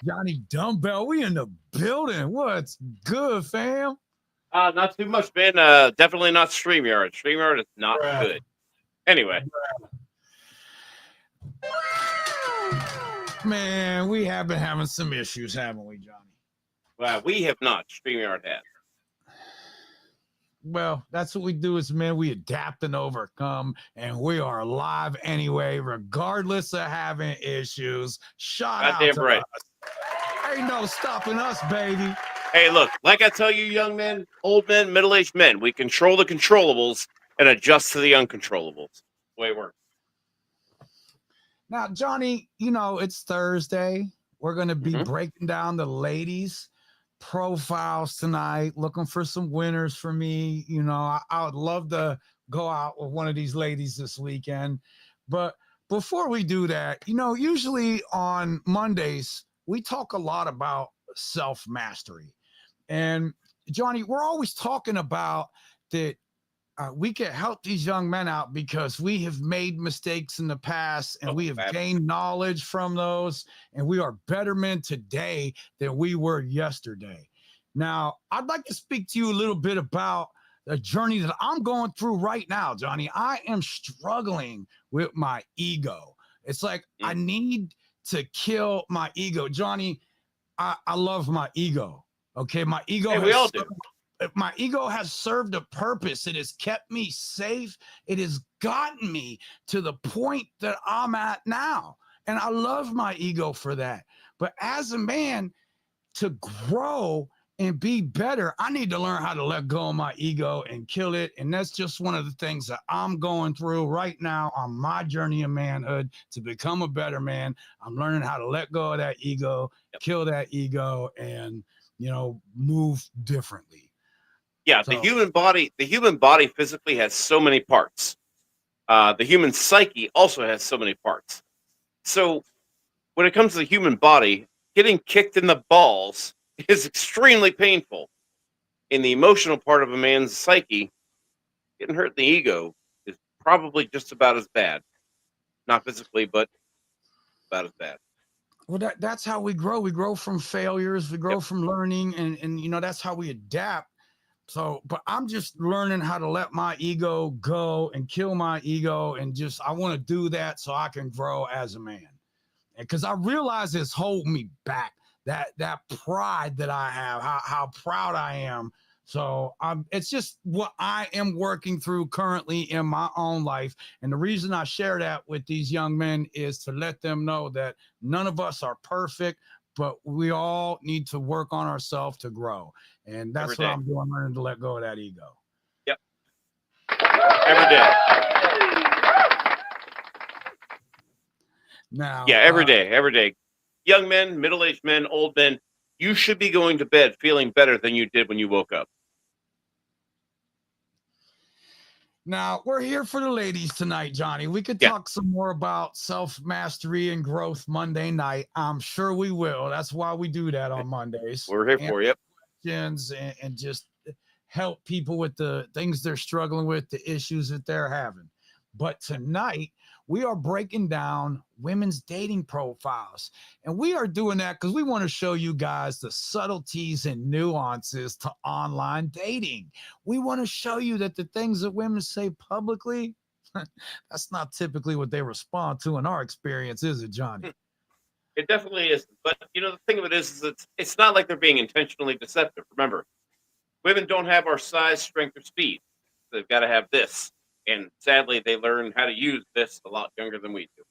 Johnny Dumbbell, we in the building. What's good, fam? Not too much, man. Definitely not StreamYard. StreamYard is not good. Anyway, Man, we have been having some issues, haven't we, Johnny? we have not. StreamYard has. Well, that's what we do is, man, we adapt and overcome, and we are live anyway, regardless of having issues. Shout out to right. us. Ain't no stopping us, baby. Hey, look, like I tell you, young men, old men, middle-aged men, we control the controllables and adjust to the uncontrollables. The way it works. Now, Johnny, you know, it's Thursday. We're going to be breaking down the ladies' profiles tonight, looking for some winners for me. You know, I would love to go out with one of these ladies this weekend. But before we do that, you know, usually on Mondays, we talk a lot about self-mastery. And Johnny, we're always talking about that we can help these young men out because we have made mistakes in the past and we have gained knowledge from those, and we are better men today than we were yesterday. Now, I'd like to speak to you a little bit about the journey that I'm going through right now, Johnny. I am struggling with my ego. It's like I need to kill my ego. Johnny, I love my ego. Okay, my ego. Hey, we all do. My ego has served a purpose. It has kept me safe. It has gotten me to the point that I'm at now. And I love my ego for that. But as a man, to grow and be better, I need to learn how to let go of my ego and kill it. And that's just one of the things that I'm going through right now on my journey of manhood to become a better man. I'm learning how to let go of that ego, kill that ego, and, you know, move differently. Yeah, the human body physically has so many parts. The human psyche also has so many parts. So when it comes to the human body, getting kicked in the balls is extremely painful. In the emotional part of a man's psyche, getting hurt in the ego is probably just about as bad. Not physically, but about as bad. Well, that's how we grow. We grow from failures. We grow from learning, and you know, that's how we adapt. So, but I'm just learning how to let my ego go and kill my ego. And just, I want to do that so I can grow as a man. And because I realize it's holding me back, that pride that I have, how proud I am. So it's just what I am working through currently in my own life. And the reason I share that with these young men is to let them know that none of us are perfect, but we all need to work on ourselves to grow. And that's what I'm doing, learning to let go of that ego. Yep. Every day. Now, every day. Young men, middle-aged men, old men, you should be going to bed feeling better than you did when you woke up. Now, we're here for the ladies tonight, Johnny. We could talk some more about self-mastery and growth Monday night. I'm sure we will. That's why we do that on Mondays. We're here for you. Questions and just help people with the things they're struggling with, the issues that they're having. But tonight, we are breaking down women's dating profiles. And we are doing that because we want to show you guys the subtleties and nuances to online dating. We want to show you that the things that women say publicly, That's not typically what they respond to in our experience, is it, Johnny? It definitely is. But the thing of it is it's not like they're being intentionally deceptive. Remember, women don't have our size, strength, or speed. They've got to have this. And sadly, they learn how to use this a lot younger than we do.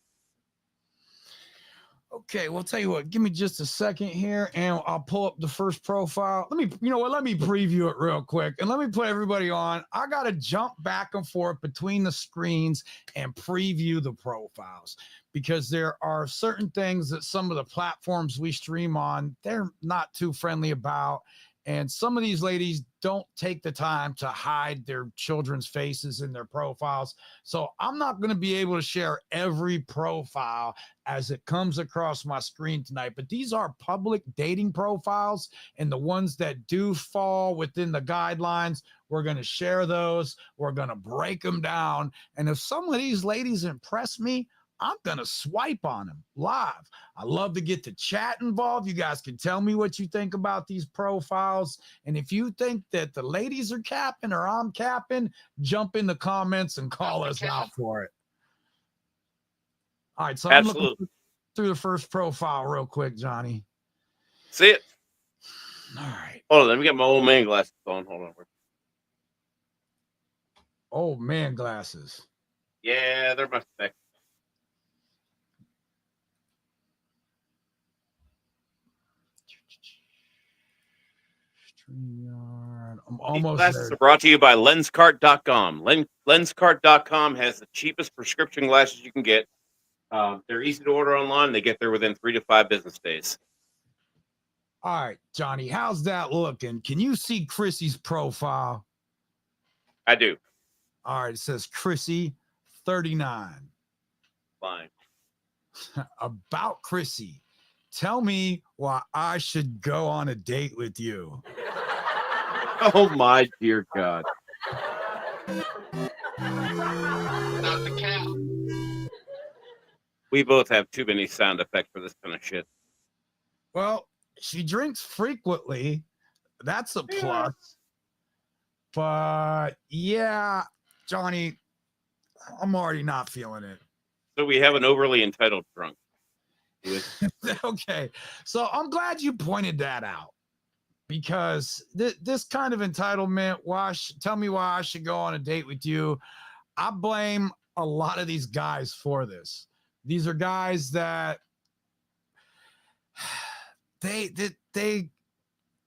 Okay, well, tell you what, give me just a second here and I'll pull up the first profile. Let me preview it real quick and let me put everybody on. I got to jump back and forth between the screens and preview the profiles because there are certain things that some of the platforms we stream on, they're not too friendly about. And some of these ladies don't take the time to hide their children's faces in their profiles. So I'm not going to be able to share every profile as it comes across my screen tonight. But these are public dating profiles, and the ones that do fall within the guidelines, we're going to share those. We're going to break them down. And if some of these ladies impress me, I'm going to swipe on them live. I love to get the chat involved. You guys can tell me what you think about these profiles. And if you think that the ladies are capping or I'm capping, jump in the comments and call us out for it. All right, so Absolutely. I'm looking through the first profile real quick, Johnny. See it? All right. Hold on, let me get my old man glasses on. Hold on. Old man glasses. Yeah, they're my spec. I'm almost These glasses there. are brought to you by LensCart.com. LensCart.com has the cheapest prescription glasses you can get. They're easy to order online. They get there within 3 to 5 business days. All right, Johnny, how's that looking? Can you see Chrissy's profile? I do. All right, it says Chrissy 39. Fine. About Chrissy, tell me why I should go on a date with you. Oh my dear God. We both have too many sound effects for this kind of shit. Well, she drinks frequently. That's a plus. But yeah, Johnny, I'm already not feeling it. So we have an overly entitled drunk. Okay. So I'm glad you pointed that out because this kind of entitlement, tell me why I should go on a date with you. I blame a lot of these guys for this. These are guys that they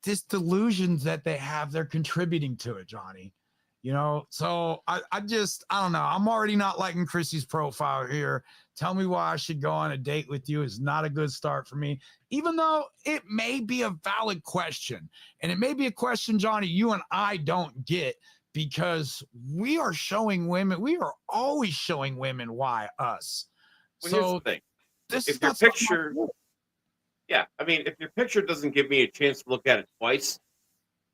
this delusions that they have, they're contributing to it, Johnny. So I don't know. I'm already not liking Chrissy's profile here. Tell me why I should go on a date with you is not a good start for me, even though it may be a valid question. And it may be a question, Johnny, you and I don't get because we are always showing women why us. Well, so here's the thing. this If is your picture, yeah, I mean, if your picture doesn't give me a chance to look at it twice,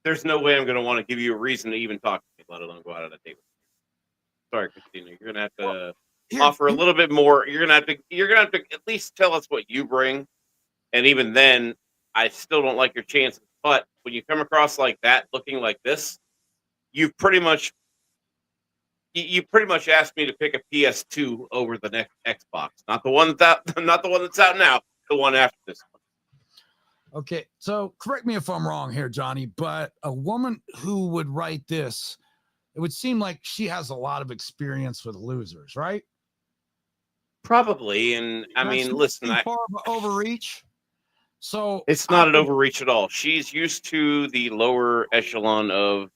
there's no way I'm going to want to give you a reason to even talk to me, let alone go out on a date with you. Sorry, Christina. You're going to have to offer a little bit more. You're going to have to at least tell us what you bring. And even then, I still don't like your chances. But when you come across like that, looking like this, you pretty much asked me to pick a PS2 over the next Xbox. Not the one that's out now, the one after this one. Okay, so correct me if I'm wrong here, Johnny, but a woman who would write this, it would seem like she has a lot of experience with losers, right? Probably, and I mean, listen, far of an overreach. So it's not an overreach at all. She's used to the lower echelon of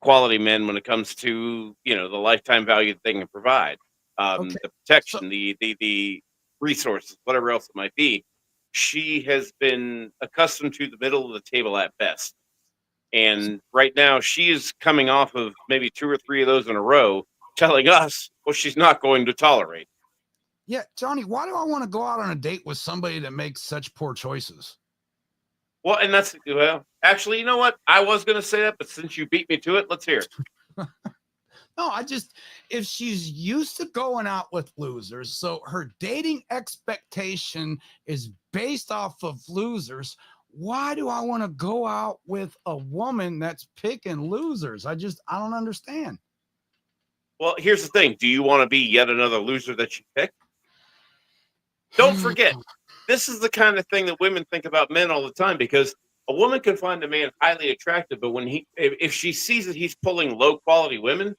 quality men when it comes to the lifetime value that they can provide, the protection, the resources, whatever else it might be. She has been accustomed to the middle of the table at best. And right now she is coming off of maybe 2 or 3 of those in a row, telling us what she's not going to tolerate. Yeah, Johnny, why do I want to go out on a date with somebody that makes such poor choices? Well, and actually, you know what? I was going to say that, but since you beat me to it, let's hear it. No, if she's used to going out with losers, so her dating expectation is based off of losers, why do I want to go out with a woman that's picking losers? I don't understand. Well, here's the thing. Do you want to be yet another loser that you picked? Don't forget, this is the kind of thing that women think about men all the time, because a woman can find a man highly attractive, but if she sees that he's pulling low quality women,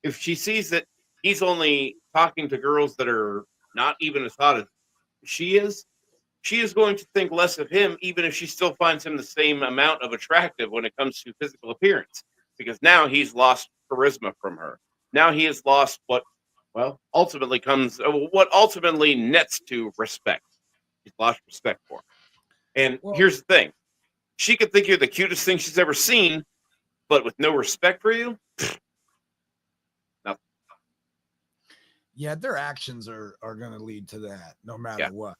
if she sees that he's only talking to girls that are not even as hot as she is going to think less of him, even if she still finds him the same amount of attractive when it comes to physical appearance, because now he's lost charisma from her. Now he has lost what ultimately nets to respect. He's lost respect for her. And here's the thing. She could think you're the cutest thing she's ever seen, but with no respect for you, nothing. Yeah, their actions are going to lead to that no matter what.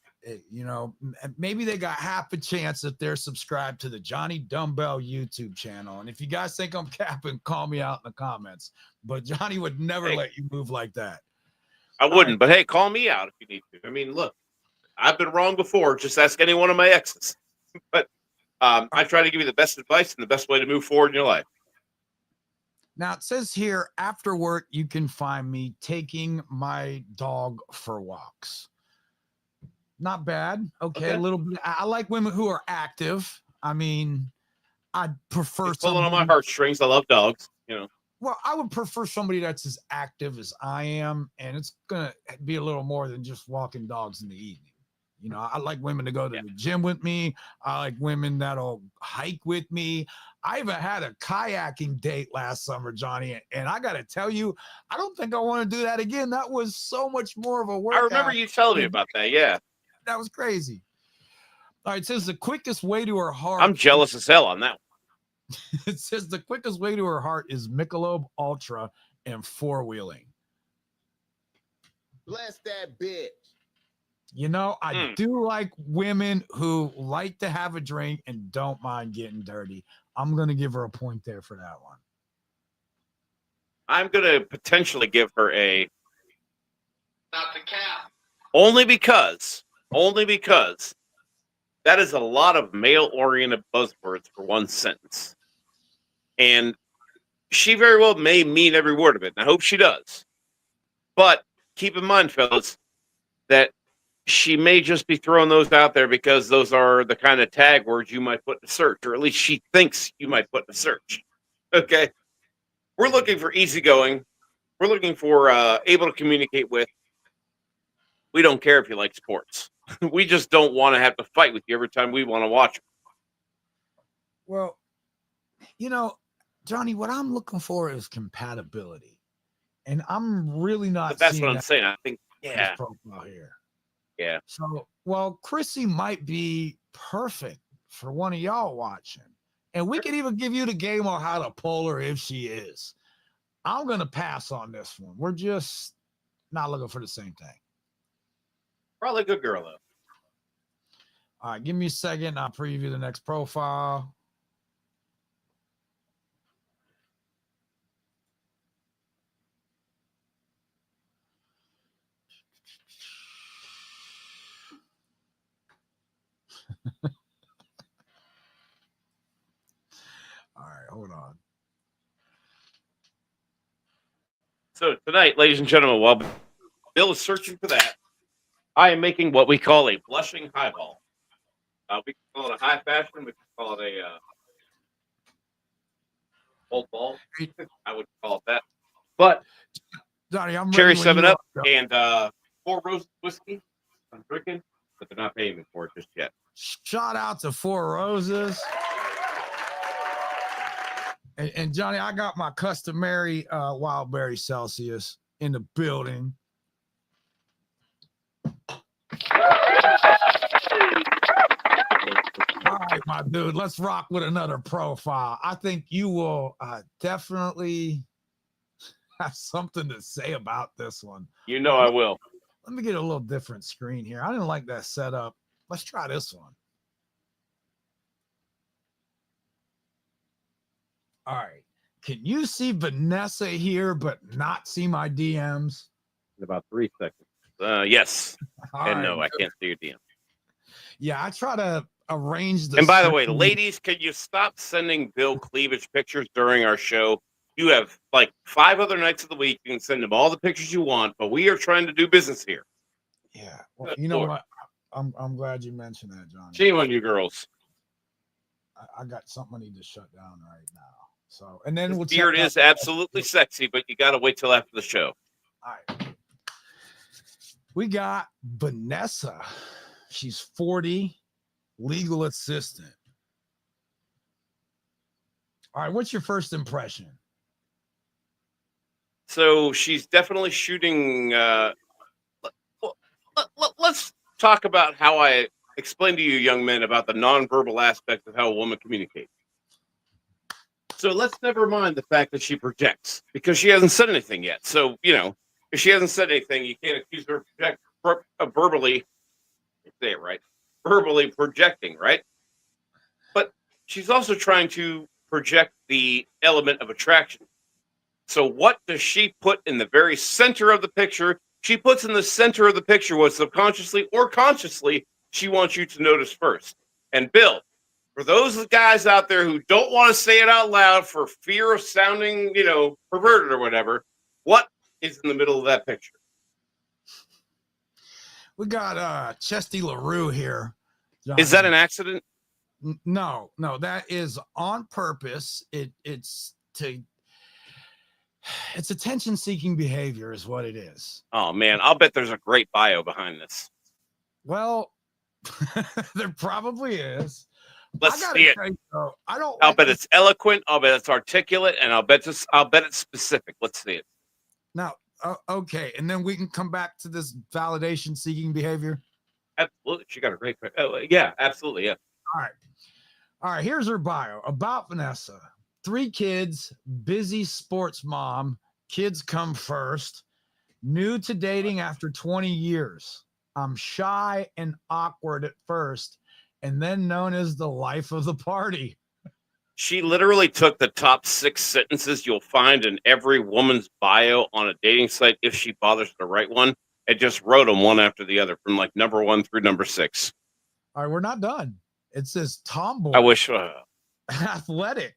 Maybe they got half a chance if they're subscribed to the Johnny Dumbbell YouTube channel. And if you guys think I'm capping, call me out in the comments. But Johnny would never let you move like that. I wouldn't, but hey, call me out if you need to. I mean, look, I've been wrong before. Just ask any one of my exes. But I try to give you the best advice and the best way to move forward in your life. Now, it says here, after work, you can find me taking my dog for walks. Not bad. Okay. A little bit. I like women who are active. I mean, I'd prefer pulling on my heartstrings. I love dogs, Well, I would prefer somebody that's as active as I am, and it's going to be a little more than just walking dogs in the evening. I like women to go to the gym with me. I like women that'll hike with me. I even had a kayaking date last summer, Johnny, and I got to tell you, I don't think I want to do that again. That was so much more of a workout. I remember you telling me about that, yeah. That was crazy. All right, it says the quickest way to her heart. I'm jealous as hell on that one. It says the quickest way to her heart is Michelob Ultra and four-wheeling. Bless that bitch. I do like women who like to have a drink and don't mind getting dirty. I'm going to give her a point there for that one. I'm going to potentially give her a... Not the cap. Only because that is a lot of male-oriented buzzwords for one sentence. And she very well may mean every word of it, and I hope she does. But keep in mind, fellas, that she may just be throwing those out there because those are the kind of tag words you might put in a search, or at least she thinks you might put in a search. Okay? We're looking for easygoing. We're looking for able to communicate with. We don't care if you like sports. We just don't want to have to fight with you every time we want to watch them. Well, Johnny, what I'm looking for is compatibility. And I'm really not But that's what I'm saying. I think, yeah. Profile here. Yeah. So, Chrissy might be perfect for one of y'all watching. And we could even give you the game on how to pull her if she is. I'm going to pass on this one. We're just not looking for the same thing. Probably a good girl, though. All right, give me a second. I'll preview the next profile. All right, hold on. So tonight, ladies and gentlemen, while Bill is searching for that, I am making what we call a blushing highball. We can call it a high fashion. We can call it a old ball. I would call it that. But Johnny, I'm cherry 7-Up and 4 Roses whiskey. I'm drinking, but they're not paying me for it just yet. Shout out to 4 Roses. And Johnny, I got my customary Wildberry Celsius in the building. All right, my dude, let's rock with another profile. I think you will definitely have something to say about this one. I will. Let me get a little different screen here. I didn't like that setup. Let's try this one. All right. Can you see Vanessa here, but not see my DMs? In about 3 seconds. Yes. And no, I can't see your DM. Yeah, I try to arrange the. And by the way, ladies, can you stop sending Bill cleavage pictures during our show? You have like 5 other nights of the week. You can send them all the pictures you want, but we are trying to do business here. Yeah. Well, you know what? I'm glad you mentioned that, Johnny. Shame on you girls. I got something I need to shut down right now. So, and then This beard is absolutely sexy, but you got to wait till after the show. All right. We got Vanessa. She's 40, legal assistant. All right. What's your first impression? So she's definitely shooting. Let's talk about how I explain to you, young men, about the nonverbal aspect of how a woman communicates. So let's never mind the fact that she projects, because she hasn't said anything yet. So, if she hasn't said anything, you can't accuse her of verbally, say it right, verbally projecting, right? But she's also trying to project the element of attraction. So what does she put in the very center of the picture? She puts in the center of the picture what subconsciously or consciously she wants you to notice first. And Bill, for those guys out there who don't want to say it out loud for fear of sounding, perverted or whatever, what is in the middle of that picture? We got Chesty LaRue here. Is that an accident? No, that is on purpose. It's attention-seeking behavior is what it is. Oh, man, I'll bet there's a great bio behind this. Well, there probably is. Let's see it. I'll bet it's eloquent. I'll bet it's articulate, and I'll bet it's specific. Let's see it. Now, okay, and then we can come back to this validation-seeking behavior. Absolutely, she got a great. Oh, yeah, absolutely, yeah. All right. Here's her bio about Vanessa: 3 kids, busy sports mom. Kids come first. New to dating after 20 years. I'm shy and awkward at first, and then known as the life of the party. She literally took the top 6 sentences you'll find in every woman's bio on a dating site, if she bothers to write one, and just wrote them one after the other from like number 1 through number 6. All right, we're not done. It says tomboy. I wish. Athletic,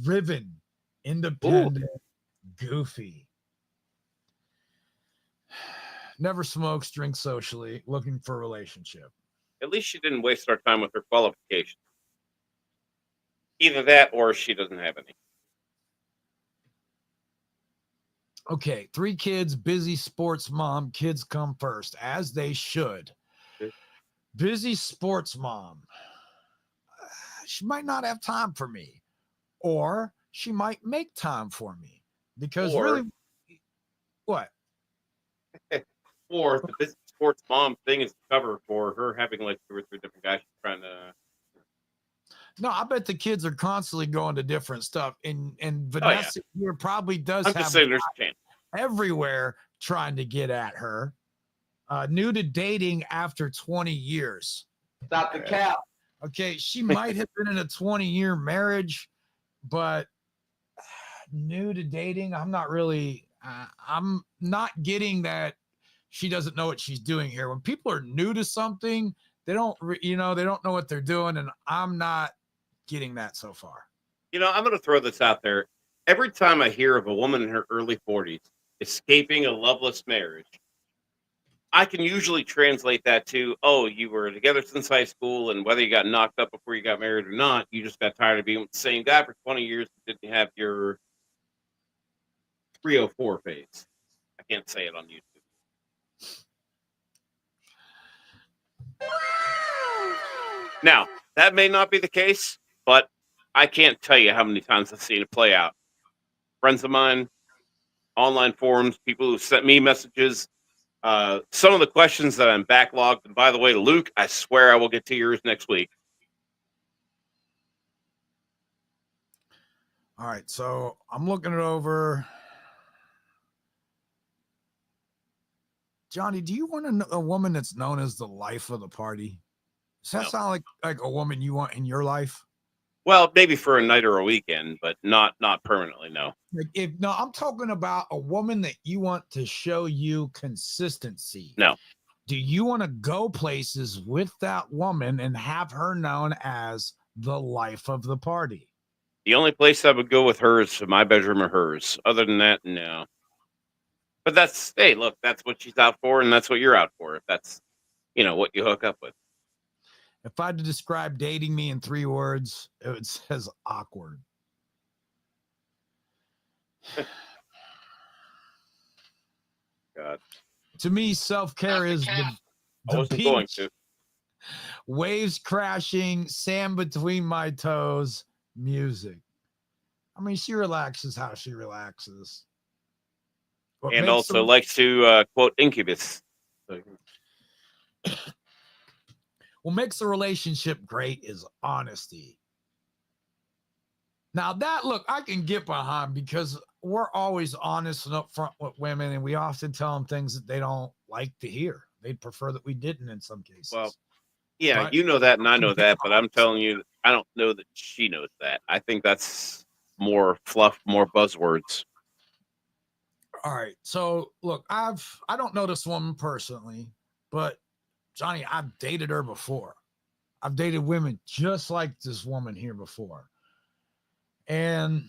driven, independent, goofy. Never smokes, drinks socially, looking for a relationship. At least she didn't waste our time with her qualifications. Either that or she doesn't have any. Okay, 3 kids, busy sports mom. Kids come first, as they should. Busy sports mom. She might not have time for me, or she might make time for me, because really, what? Or the busy sports mom thing is the cover for her having like 2 or 3 different guys she's trying to. No, I bet the kids are constantly going to different stuff, and Vanessa here probably does have everywhere trying to get at her. New to dating after 20 years. Stop the cap. Okay, she might have been in a 20-year marriage, but new to dating, I'm not getting that she doesn't know what she's doing here. When people are new to something, they don't know what they're doing, and I'm not getting that so far. I'm going to throw this out there. Every time I hear of a woman in her early 40s escaping a loveless marriage, I can usually translate that to, you were together since high school, and whether you got knocked up before you got married or not, you just got tired of being with the same guy for 20 years and didn't have your 304 phase. I can't say it on YouTube. Now, that may not be the case, but I can't tell you how many times I've seen it play out. Friends of mine, online forums, people who sent me messages, some of the questions that I'm backlogged. And by the way, Luke, I swear I will get to yours next week. All right, so I'm looking it over. Johnny, do you want a woman that's known as the life of the party? Does that sound like a woman you want in your life? Well, maybe for a night or a weekend, but not permanently, no. I'm talking about a woman that you want to show you consistency. No. Do you want to go places with that woman and have her known as the life of the party? The only place I would go with her is to my bedroom or hers. Other than that, no. But that's, hey, look, that's what she's out for, and that's what you're out for. If that's, what you hook up with. If I had to describe dating me in 3 words, it says awkward. God. To me, self-care is I wasn't going beach, to. waves crashing, sand between my toes, music. I mean, she relaxes how she relaxes. And also likes to quote Incubus. What makes a relationship great is honesty. Now that, look, I can get behind because we're always honest and upfront with women, and we often tell them things that they don't like to hear. They'd prefer that we didn't in some cases. Well, yeah, but you know that, and I know that, but I'm telling you, I don't know that she knows that. I think that's more fluff, more buzzwords. All right. So look, I don't know this woman personally, but Johnny, I've dated her before. I've dated women just like this woman here before. And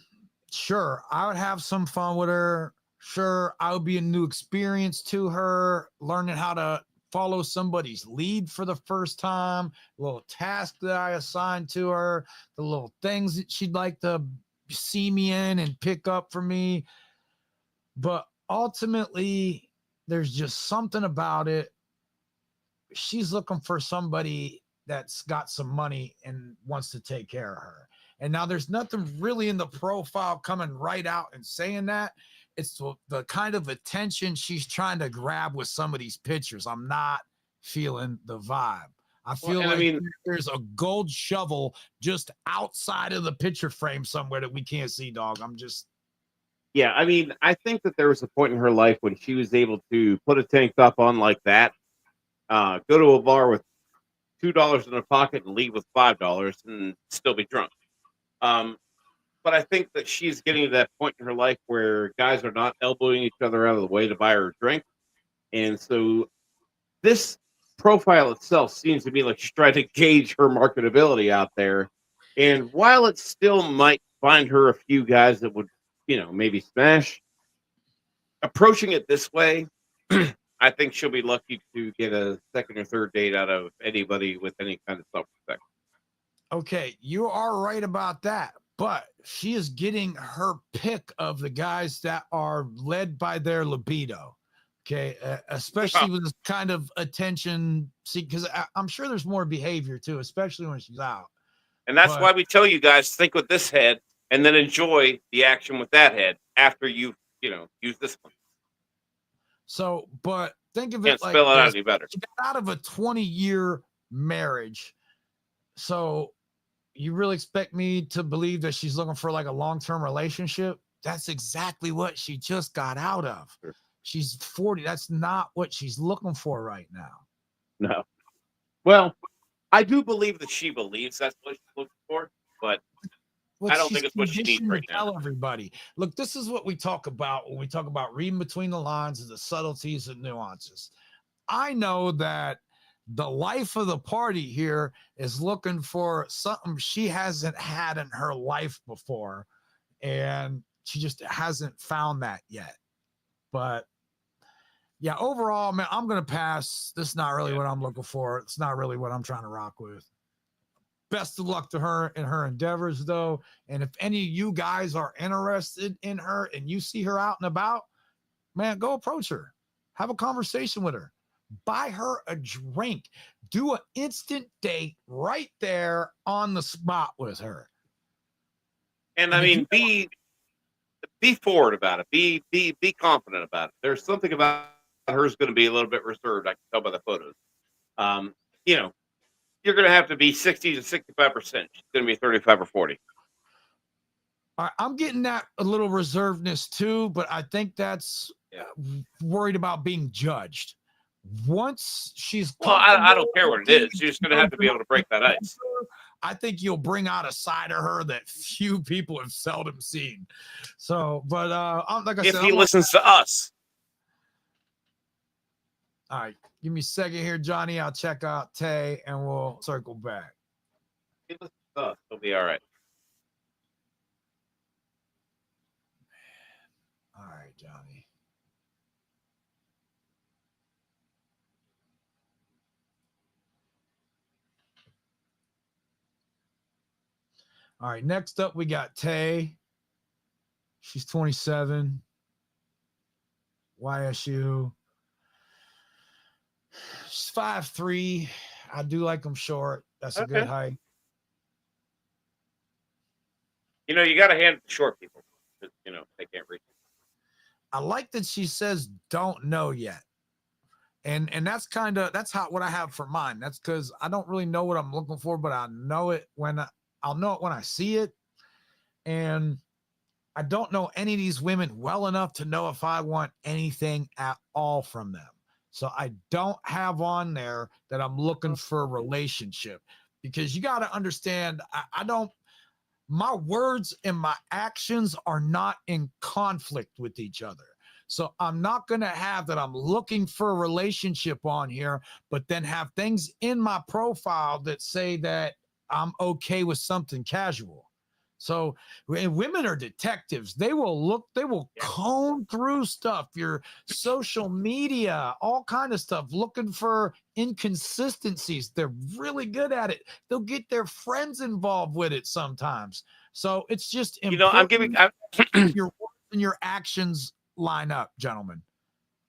sure, I would have some fun with her. Sure, I would be a new experience to her, learning how to follow somebody's lead for the first time, a little task that I assigned to her, the little things that she'd like to see me in and pick up for me. But ultimately, there's just something about it. She's looking for somebody that's got some money and wants to take care of her. And now there's nothing really in the profile coming right out and saying that. It's the kind of attention she's trying to grab with some of these pictures. I'm not feeling the vibe. I feel there's a gold shovel just outside of the picture frame somewhere that we can't see, dog. Yeah, I mean, I think that there was a point in her life when she was able to put a tank top on like that, go to a bar with $2 in her pocket and leave with $5 and still be drunk. But I think that she's getting to that point in her life where guys are not elbowing each other out of the way to buy her a drink. And so this profile itself seems to be like she's trying to gauge her marketability out there. And while it still might find her a few guys that would, maybe smash, approaching it this way, I think she'll be lucky to get a second or third date out of anybody with any kind of self-respect. Okay, you are right about that. But she is getting her pick of the guys that are led by their libido. Okay, especially with this kind of attention. See, because I'm sure there's more behavior too, especially when she's out. And that's why we tell you guys, think with this head and then enjoy the action with that head after you've, used this one. So, but think of Can't it like spell it out any better. She got out of a 20-year marriage. So you really expect me to believe that she's looking for like a long-term relationship? That's exactly what she just got out of. Sure. She's 40. That's not what she's looking for right now. No. Well, I do believe that she believes that's what she's looking for, but I don't think it's what she needs right now. Tell everybody. Look, this is what we talk about when we talk about reading between the lines and the subtleties and nuances. I know that the life of the party here is looking for something she hasn't had in her life before, and she just hasn't found that yet. But yeah, overall, man, I'm going to pass. This is not really what I'm looking for. It's not really what I'm trying to rock with. Best of luck to her in her endeavors, though. And if any of you guys are interested in her and you see her out and about, man, go approach her. Have a conversation with her. Buy her a drink. Do an instant date right there on the spot with her. And I mean, be forward about it. Be confident about it. There's something about her's going to be a little bit reserved. I can tell by the photos. You're going to have to be 60 to 65%. She's going to be 35 or 40. I'm getting that a little reservedness too, but I think that's worried about being judged. Once she's I don't care what it is. She's just going to have to be able to break that ice. I think you'll bring out a side of her that few people have seldom seen. So, but like I said, if he listens to us. All right, give me a second here, Johnny. I'll check out Tay and we'll circle back. He listens to us. He'll be all right. Johnny. All right, next up we got Tay. She's 27. YSU. She's 5'3". I do like them short. That's a good height. You know, you got to hand it to short people. You know, they can't reach. I like that she says don't know yet. And that's that's what I have for mine. That's because I don't really know what I'm looking for, but I know it I'll know it when I see it. And I don't know any of these women well enough to know if I want anything at all from them. So I don't have on there that I'm looking for a relationship, because you got to understand, my words and my actions are not in conflict with each other. So I'm not going to have that I'm looking for a relationship on here, but then have things in my profile that say that I'm okay with something casual. So women are detectives. They will comb through stuff, your social media, all kind of stuff, looking for inconsistencies. They're really good at it. They'll get their friends involved with it sometimes. So it's just important. Your words and your actions line up, gentlemen.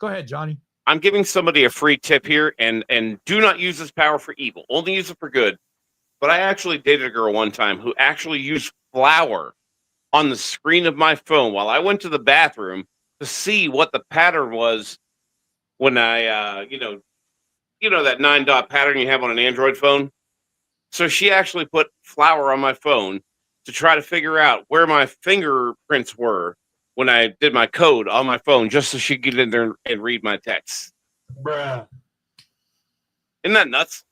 Go ahead, Johnny. I'm giving somebody a free tip here, and do not use this power for evil. Only use it for good. But I actually dated a girl one time who actually used flour on the screen of my phone while I went to the bathroom to see what the pattern was when I, you know that 9-dot pattern you have on an Android phone. So she actually put flour on my phone to try to figure out where my fingerprints were when I did my code on my phone, just so she could get in there and read my texts. Bruh. Isn't that nuts?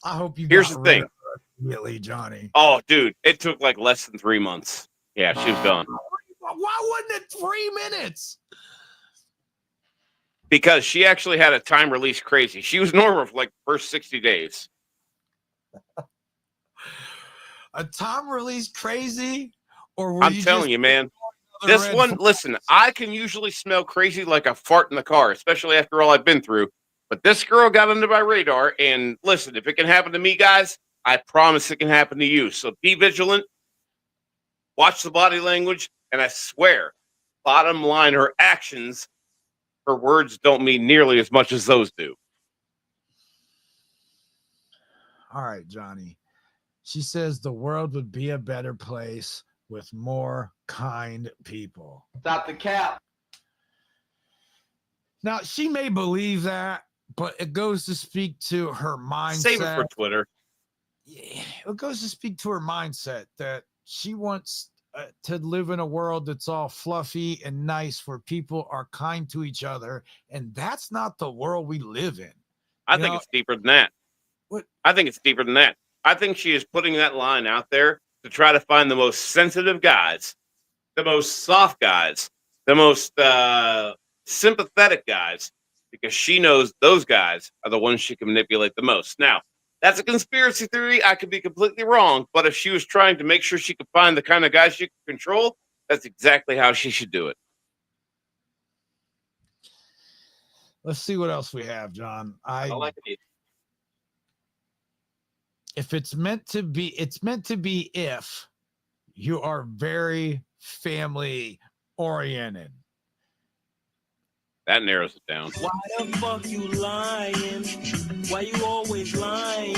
I hope you Here's the thing. Immediately, Johnny. Oh, dude, it took like less than 3 months. Yeah, she was gone. Why wasn't it 3 minutes? Because she actually had a time release crazy. She was normal for like the first 60 days. A time release crazy? Or I'm telling you, man. This one, listen, I can usually smell crazy like a fart in the car, especially after all I've been through. But this girl got under my radar, and listen, if it can happen to me, guys, I promise it can happen to you. So be vigilant, watch the body language, and I swear, bottom line, her actions, her words don't mean nearly as much as those do. All right, Johnny. She says the world would be a better place with more kind people. Stop the cap. Now, she may believe that, but it goes to speak to her mindset. Save it for Twitter. Yeah, it goes to speak to her mindset that she wants to live in a world that's all fluffy and nice, where people are kind to each other. And that's not the world we live in. I think it's deeper than that. What? I think it's deeper than that. I think she is putting that line out there to try to find the most sensitive guys, the most soft guys, the most sympathetic guys, because she knows those guys are the ones she can manipulate the most. Now, that's a conspiracy theory. I could be completely wrong, but if she was trying to make sure she could find the kind of guys she could control, that's exactly how she should do it. Let's see what else we have, John. I like it. If it's meant to be, it's meant to be if you are very family oriented. That narrows it down. Why the fuck you lying? Why you always lying?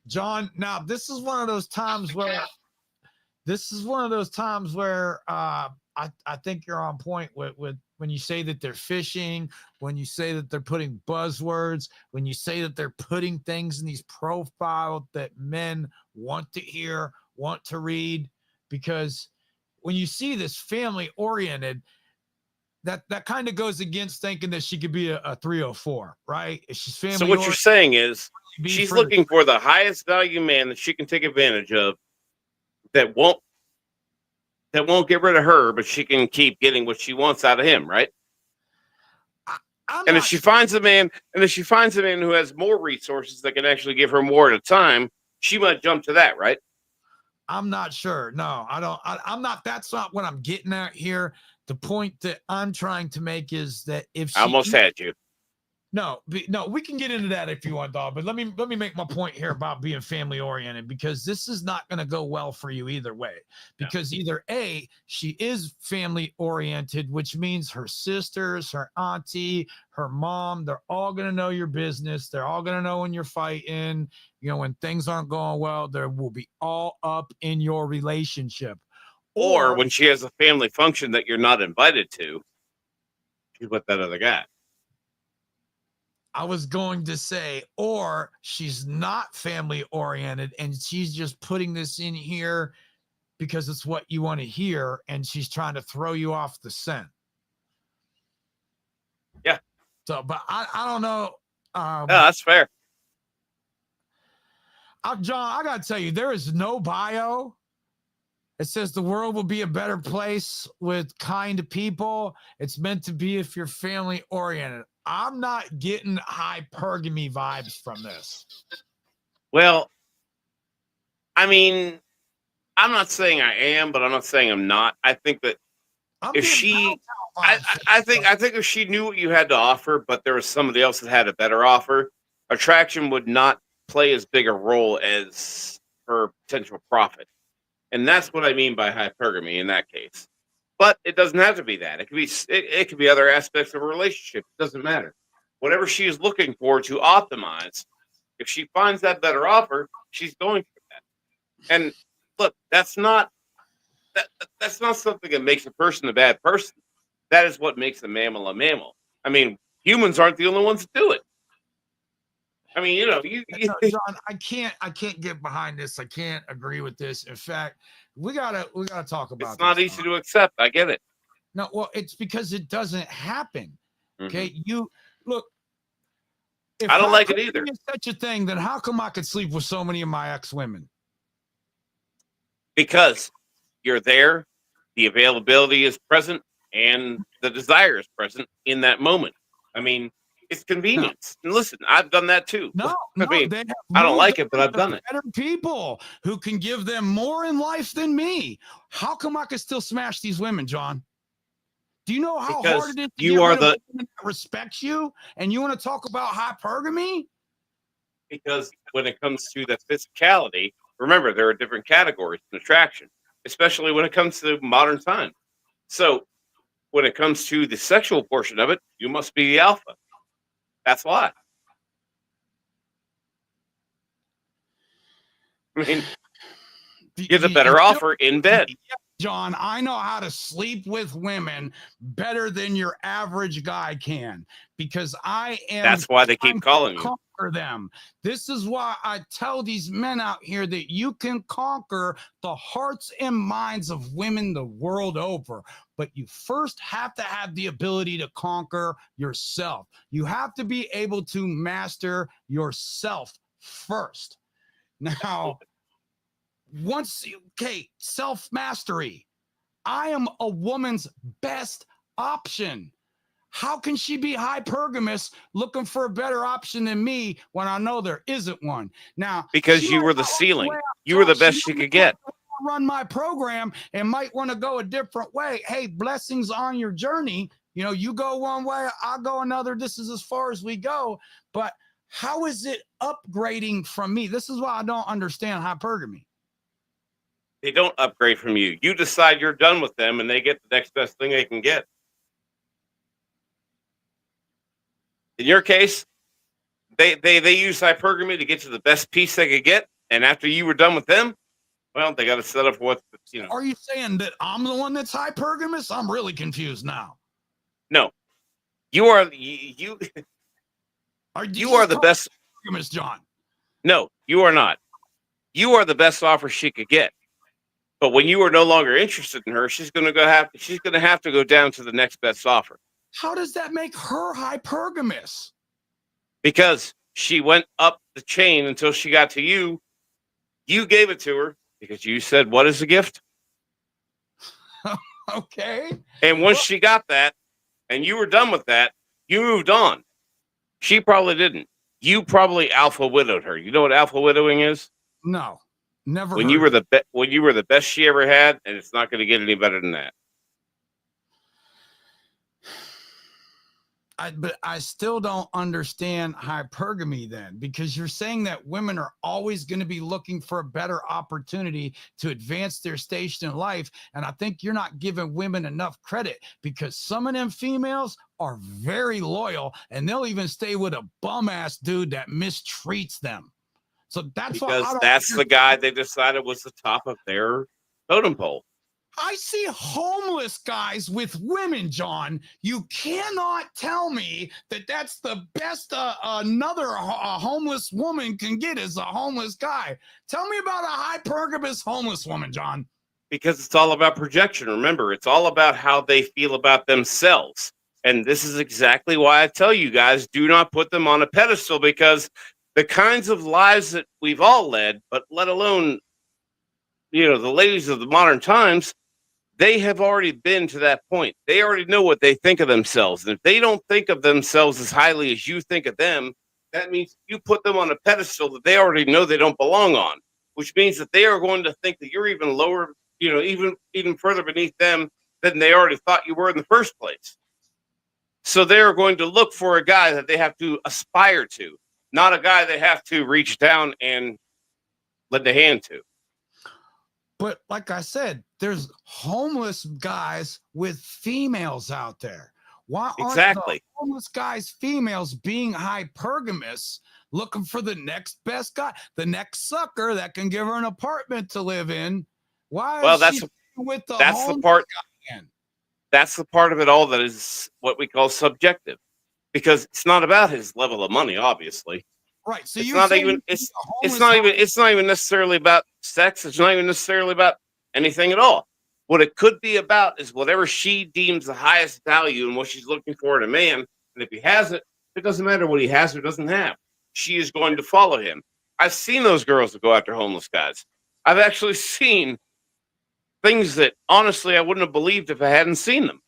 John, now this is one of those times where I think you're on point with when you say that they're fishing, when you say that they're putting buzzwords, when you say that they're putting things in these profiles that men want to hear, want to read, because when you see this family oriented, that kind of goes against thinking that she could be a 304, right? If she's family. So what you're saying is she's looking for the highest value man that she can take advantage of, that won't get rid of her, but she can keep getting what she wants out of him, right? And if she finds a man who has more resources that can actually give her more at a time, she might jump to that, right? I'm not sure. No, I don't. I'm not. That's not what I'm getting at here. The point that I'm trying to make is that if I she almost had you. no, no, we can get into that if you want, dog. But let me make my point here about being family oriented, because this is not going to go well for you either way. Because either A, she is family oriented, which means her sisters, her auntie, her mom, they're all going to know your business. They're all going to know when you're fighting. You know, when things aren't going well, they will be all up in your relationship. Or when she has a family function that you're not invited to, she's with that other guy. I was going to say, or she's not family oriented and she's just putting this in here because it's what you want to hear, and she's trying to throw you off the scent. Yeah. So, but I don't know. No, that's fair. John, I got to tell you, there is no bio. It says the world will be a better place with kind people. It's meant to be if you're family oriented. I'm not getting hypergamy vibes from this. Well, I mean, I'm not saying I am, but I'm not saying I'm not. I think that if she, I think if she knew what you had to offer, but there was somebody else that had a better offer, attraction would not play as big a role as her potential profit. And that's what I mean by hypergamy in that case. But it doesn't have to be that. It could be other aspects of a relationship. It doesn't matter. Whatever she is looking for to optimize, if she finds that better offer, she's going for that. And look, that's not something that makes a person a bad person. That is what makes a mammal a mammal. I mean, humans aren't the only ones that do it. I mean, you know, John, I can't get behind this. I can't agree with this. In fact, we gotta talk about. It's not easy to accept. I get it. No, well, it's because it doesn't happen. Okay, you look. If I don't like it either. Such a thing, then how come I could sleep with so many of my ex-women? Because you're there, the availability is present, and the desire is present in that moment. I mean, it's convenience. No. And listen, I've done that too. No, I mean, I don't like it, but I've done it. Better people who can give them more in life than me. How come I can still smash these women, John? Do you know how hard it is to you are the woman that respects you, and you want to talk about hypergamy? Because when it comes to the physicality, remember there are different categories in attraction, especially when it comes to modern time. So when it comes to the sexual portion of it, you must be the alpha. That's why. I mean, get a better offer in bed. John, I know how to sleep with women better than your average guy can, because I am. That's why they keep calling you. Conquer them. This is why I tell these men out here that you can conquer the hearts and minds of women the world over, but you first have to have the ability to conquer yourself. You have to be able to master yourself first. Now, self-mastery. I am a woman's best option. How can she be hypergamous looking for a better option than me when I know there isn't one? Now, because you were the ceiling. You were the best she could get. Run my program and might want to go a different way. Hey, blessings on your journey. You know, you go one way, I'll go another. This is as far as we go. But how is it upgrading from me? This is why I don't understand hypergamy. They don't upgrade from you. You decide you're done with them, and they get the next best thing they can get. In your case, they use hypergamy to get to the best piece they could get, and after you were done with them, well, they got to set up what, you know. Are you saying that I'm the one that's hypergamous? I'm really confused now. No, you are you are the best, John. No, you are not. You are the best offer she could get. But when you are no longer interested in her, she's going to have to go down to the next best offer. How does that make her hypergamous? Because she went up the chain until she got to you. You gave it to her because you said, "What is the gift?" Okay. And once she got that, and you were done with that, you moved on. She probably didn't. You probably alpha widowed her. You know what alpha widowing is? No. Never when heard you were of it. when you were the best she ever had, and it's not going to get any better than that. But I still don't understand hypergamy then, because you're saying that women are always going to be looking for a better opportunity to advance their station in life. And I think you're not giving women enough credit, because some of them females are very loyal and they'll even stay with a bum ass dude that mistreats them. So that's why I Because don't that's the understand. guy they decided was the top of their totem pole. I see homeless guys with women, John. You cannot tell me that that's the best another homeless woman can get is a homeless guy. Tell me about a hypergamous homeless woman, John. Because it's all about projection. Remember, it's all about how they feel about themselves. And this is exactly why I tell you guys, do not put them on a pedestal, because the kinds of lives that we've all led, but let alone, the ladies of the modern times, they have already been to that point. They already know what they think of themselves. And if they don't think of themselves as highly as you think of them, that means you put them on a pedestal that they already know they don't belong on, which means that they are going to think that you're even lower, even further beneath them than they already thought you were in the first place. So they are going to look for a guy that they have to aspire to, not a guy they have to reach down and lend a hand to. But like I said, there's homeless guys with females out there. Why aren't the homeless guys, females, being hypergamous, looking for the next best guy, the next sucker that can give her an apartment to live in? Why is she with the homeless guy? That's the part of it all that is what we call subjective, because it's not about his level of money, obviously. Right. So it's not even necessarily about sex. It's not even necessarily about anything at all. What it could be about is whatever she deems the highest value and what she's looking for in a man. And if he has it, it doesn't matter what he has or doesn't have. She is going to follow him. I've seen those girls that go after homeless guys. I've actually seen things that honestly I wouldn't have believed if I hadn't seen them.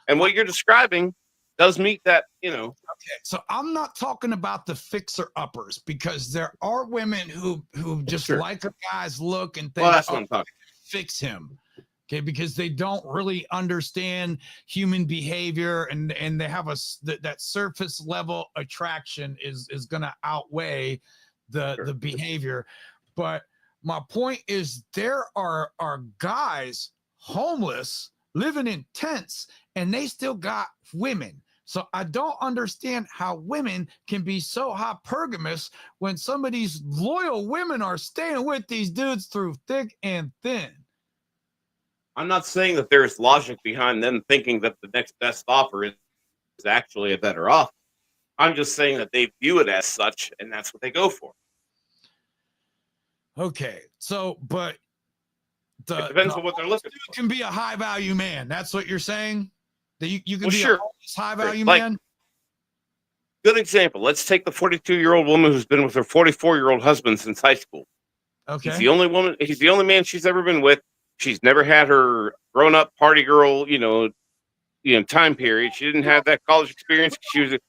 And what you're describing does meet that, Okay, so I'm not talking about the fixer-uppers, because there are women who just like a guy's look and think, that's what I'm talking. Fix him. Okay, because they don't really understand human behavior, and they have that surface level attraction is going to outweigh the behavior. But my point is, there are guys homeless living in tents, and they still got women. So I don't understand how women can be so hypergamous when some of these loyal women are staying with these dudes through thick and thin. I'm not saying that there's logic behind them thinking that the next best offer is actually a better offer. I'm just saying that they view it as such, and that's what they go for. Okay, so but it depends on what they're looking for. Can be a high value man. That's what you're saying? That you can be a high value man? Good example. Let's take the 42-year-old woman who's been with her 44-year-old husband since high school. Okay. He's the only man she's ever been with. She's never had her grown-up party girl, time period. She didn't have that college experience. The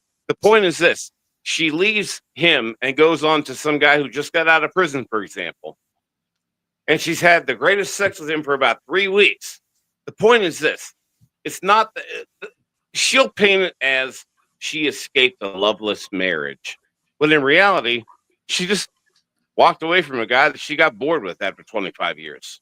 point is this. She leaves him and goes on to some guy who just got out of prison, for example. And she's had the greatest sex with him for about 3 weeks. The point is this. It's not she'll paint it as she escaped a loveless marriage. But in reality, she just walked away from a guy that she got bored with after 25 years.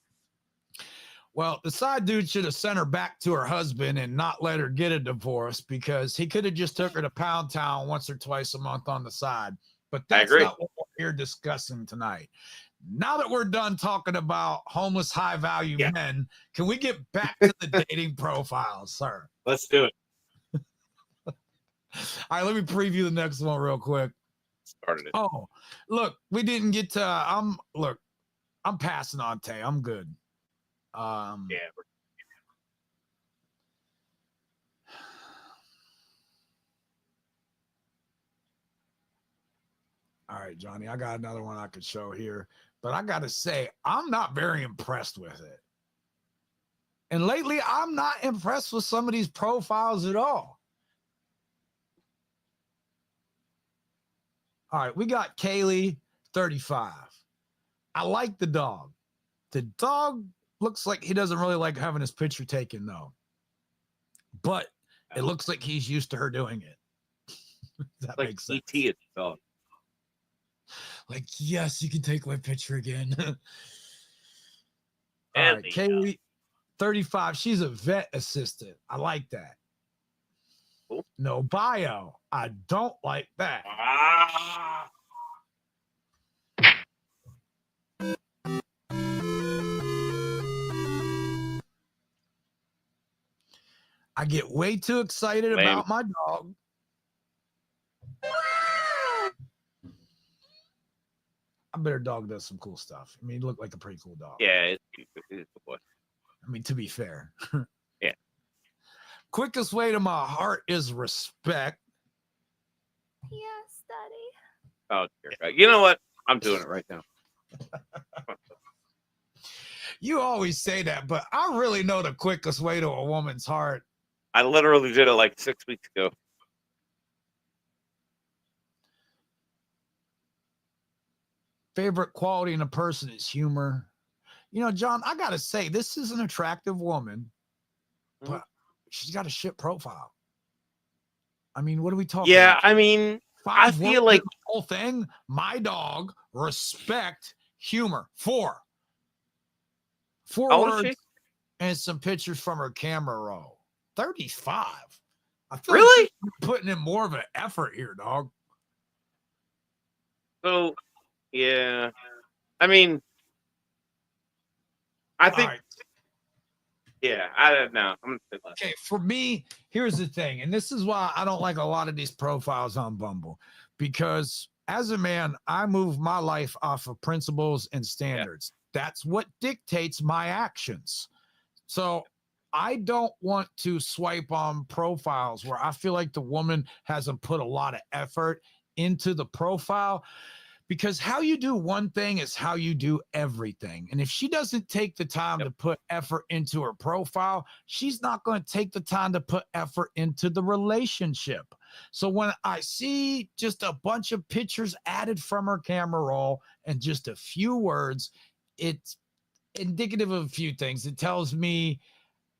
Well, the side dude should have sent her back to her husband and not let her get a divorce, because he could have just took her to Pound Town once or twice a month on the side. But that's not what we're here discussing tonight. Now that we're done talking about homeless high value men, can we get back to the dating profiles, sir? Let's do it. All right, let me preview the next one real quick. Started it. Oh, look, we didn't get to I'm passing on Tay. I'm good. All right, Johnny, I got another one I could show here, but I got to say, I'm not very impressed with it. And lately, I'm not impressed with some of these profiles at all. All right, we got Kaylee, 35. I like the dog. The dog looks like he doesn't really like having his picture taken, though. But it looks like he's used to her doing it. That like makes sense. ET dog. Like, yes, you can take my picture again. All And right, Kaylee, 35. She's a vet assistant. I like that. Cool. No bio. I don't like that. Ah. I get way too excited Lame. about my dog. I bet her dog does some cool stuff. I mean, he looked like a pretty cool dog. Yeah, it's a good boy. I mean, to be fair. Yeah. Quickest way to my heart is respect. Yes, Daddy. Oh, dear God. You know what? I'm doing it right now. You always say that, but I really know the quickest way to a woman's heart. I literally did it like 6 weeks ago. Favorite quality in a person is humor. You know, John, I got to say, this is an attractive woman, but she's got a shit profile. I mean, what are we talking Yeah, about? I mean, I feel like the whole thing, my dog, respect, humor. Four How old is words she? and some pictures from her camera roll. 35. I feel Really? like she's putting in more of an effort here, dog. So, yeah. I mean, I think, All right. yeah, I don't know. I'm going to say less. Okay, for me, here's the thing, and this is why I don't like a lot of these profiles on Bumble, because as a man, I move my life off of principles and standards. That's what dictates my actions. So I don't want to swipe on profiles where I feel like the woman hasn't put a lot of effort into the profile, because how you do one thing is how you do everything. And if she doesn't take the time to put effort into her profile, she's not going to take the time to put effort into the relationship. So when I see just a bunch of pictures added from her camera roll and just a few words, it's indicative of a few things. It tells me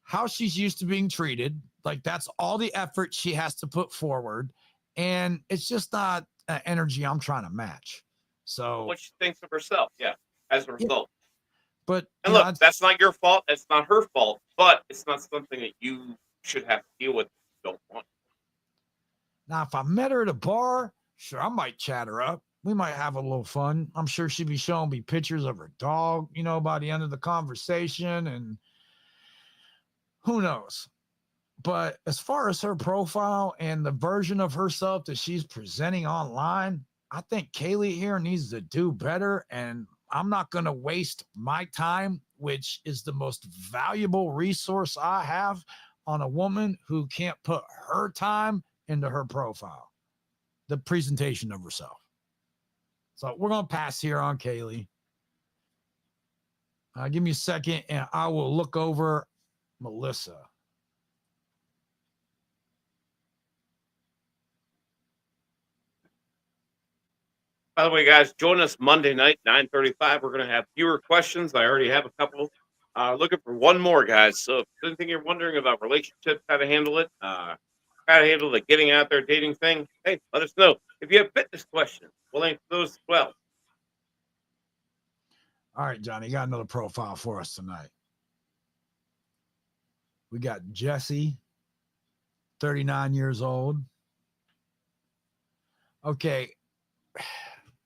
how she's used to being treated. Like, that's all the effort she has to put forward. And it's just not an energy I'm trying to match. So What she thinks of herself, as a result. But And look, that's not your fault. It's not her fault. But it's not something that you should have to deal with if you don't want. Now, if I met her at a bar, sure, I might chat her up. We might have a little fun. I'm sure she'd be showing me pictures of her dog, you know, by the end of the conversation, and who knows. But as far as her profile and the version of herself that she's presenting online, I think Kaylee here needs to do better. And I'm not going to waste my time, which is the most valuable resource I have, on a woman who can't put her time into her profile, the presentation of herself. So we're going to pass here on Kaylee. Give me a second and I will look over Melissa. By the way, guys, join us Monday night, 9:35. We're going to have fewer questions. I already have a couple. Looking for one more, guys. So if there's anything you're wondering about relationships, how to handle it, how to handle the getting out there dating thing, hey, let us know. If you have fitness questions, we'll answer those as well. All right, Johnny, you got another profile for us tonight. We got Jesse, 39 years old. Okay.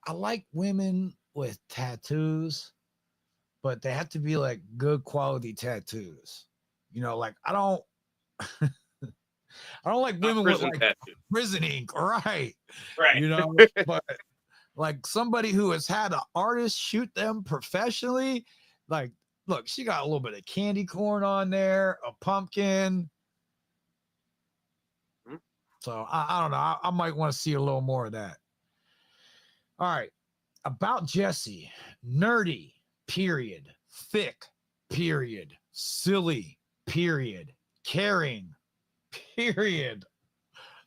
I like women with tattoos, but they have to be like good quality tattoos. You know, like I don't like women with like prison ink, right? Right. You know, but like somebody who has had an artist shoot them professionally. Like, look, she got a little bit of candy corn on there, a pumpkin. So I don't know. I might want to see a little more of that. All right. About Jesse, nerdy, period. Thick, period. Silly, period. Caring, period.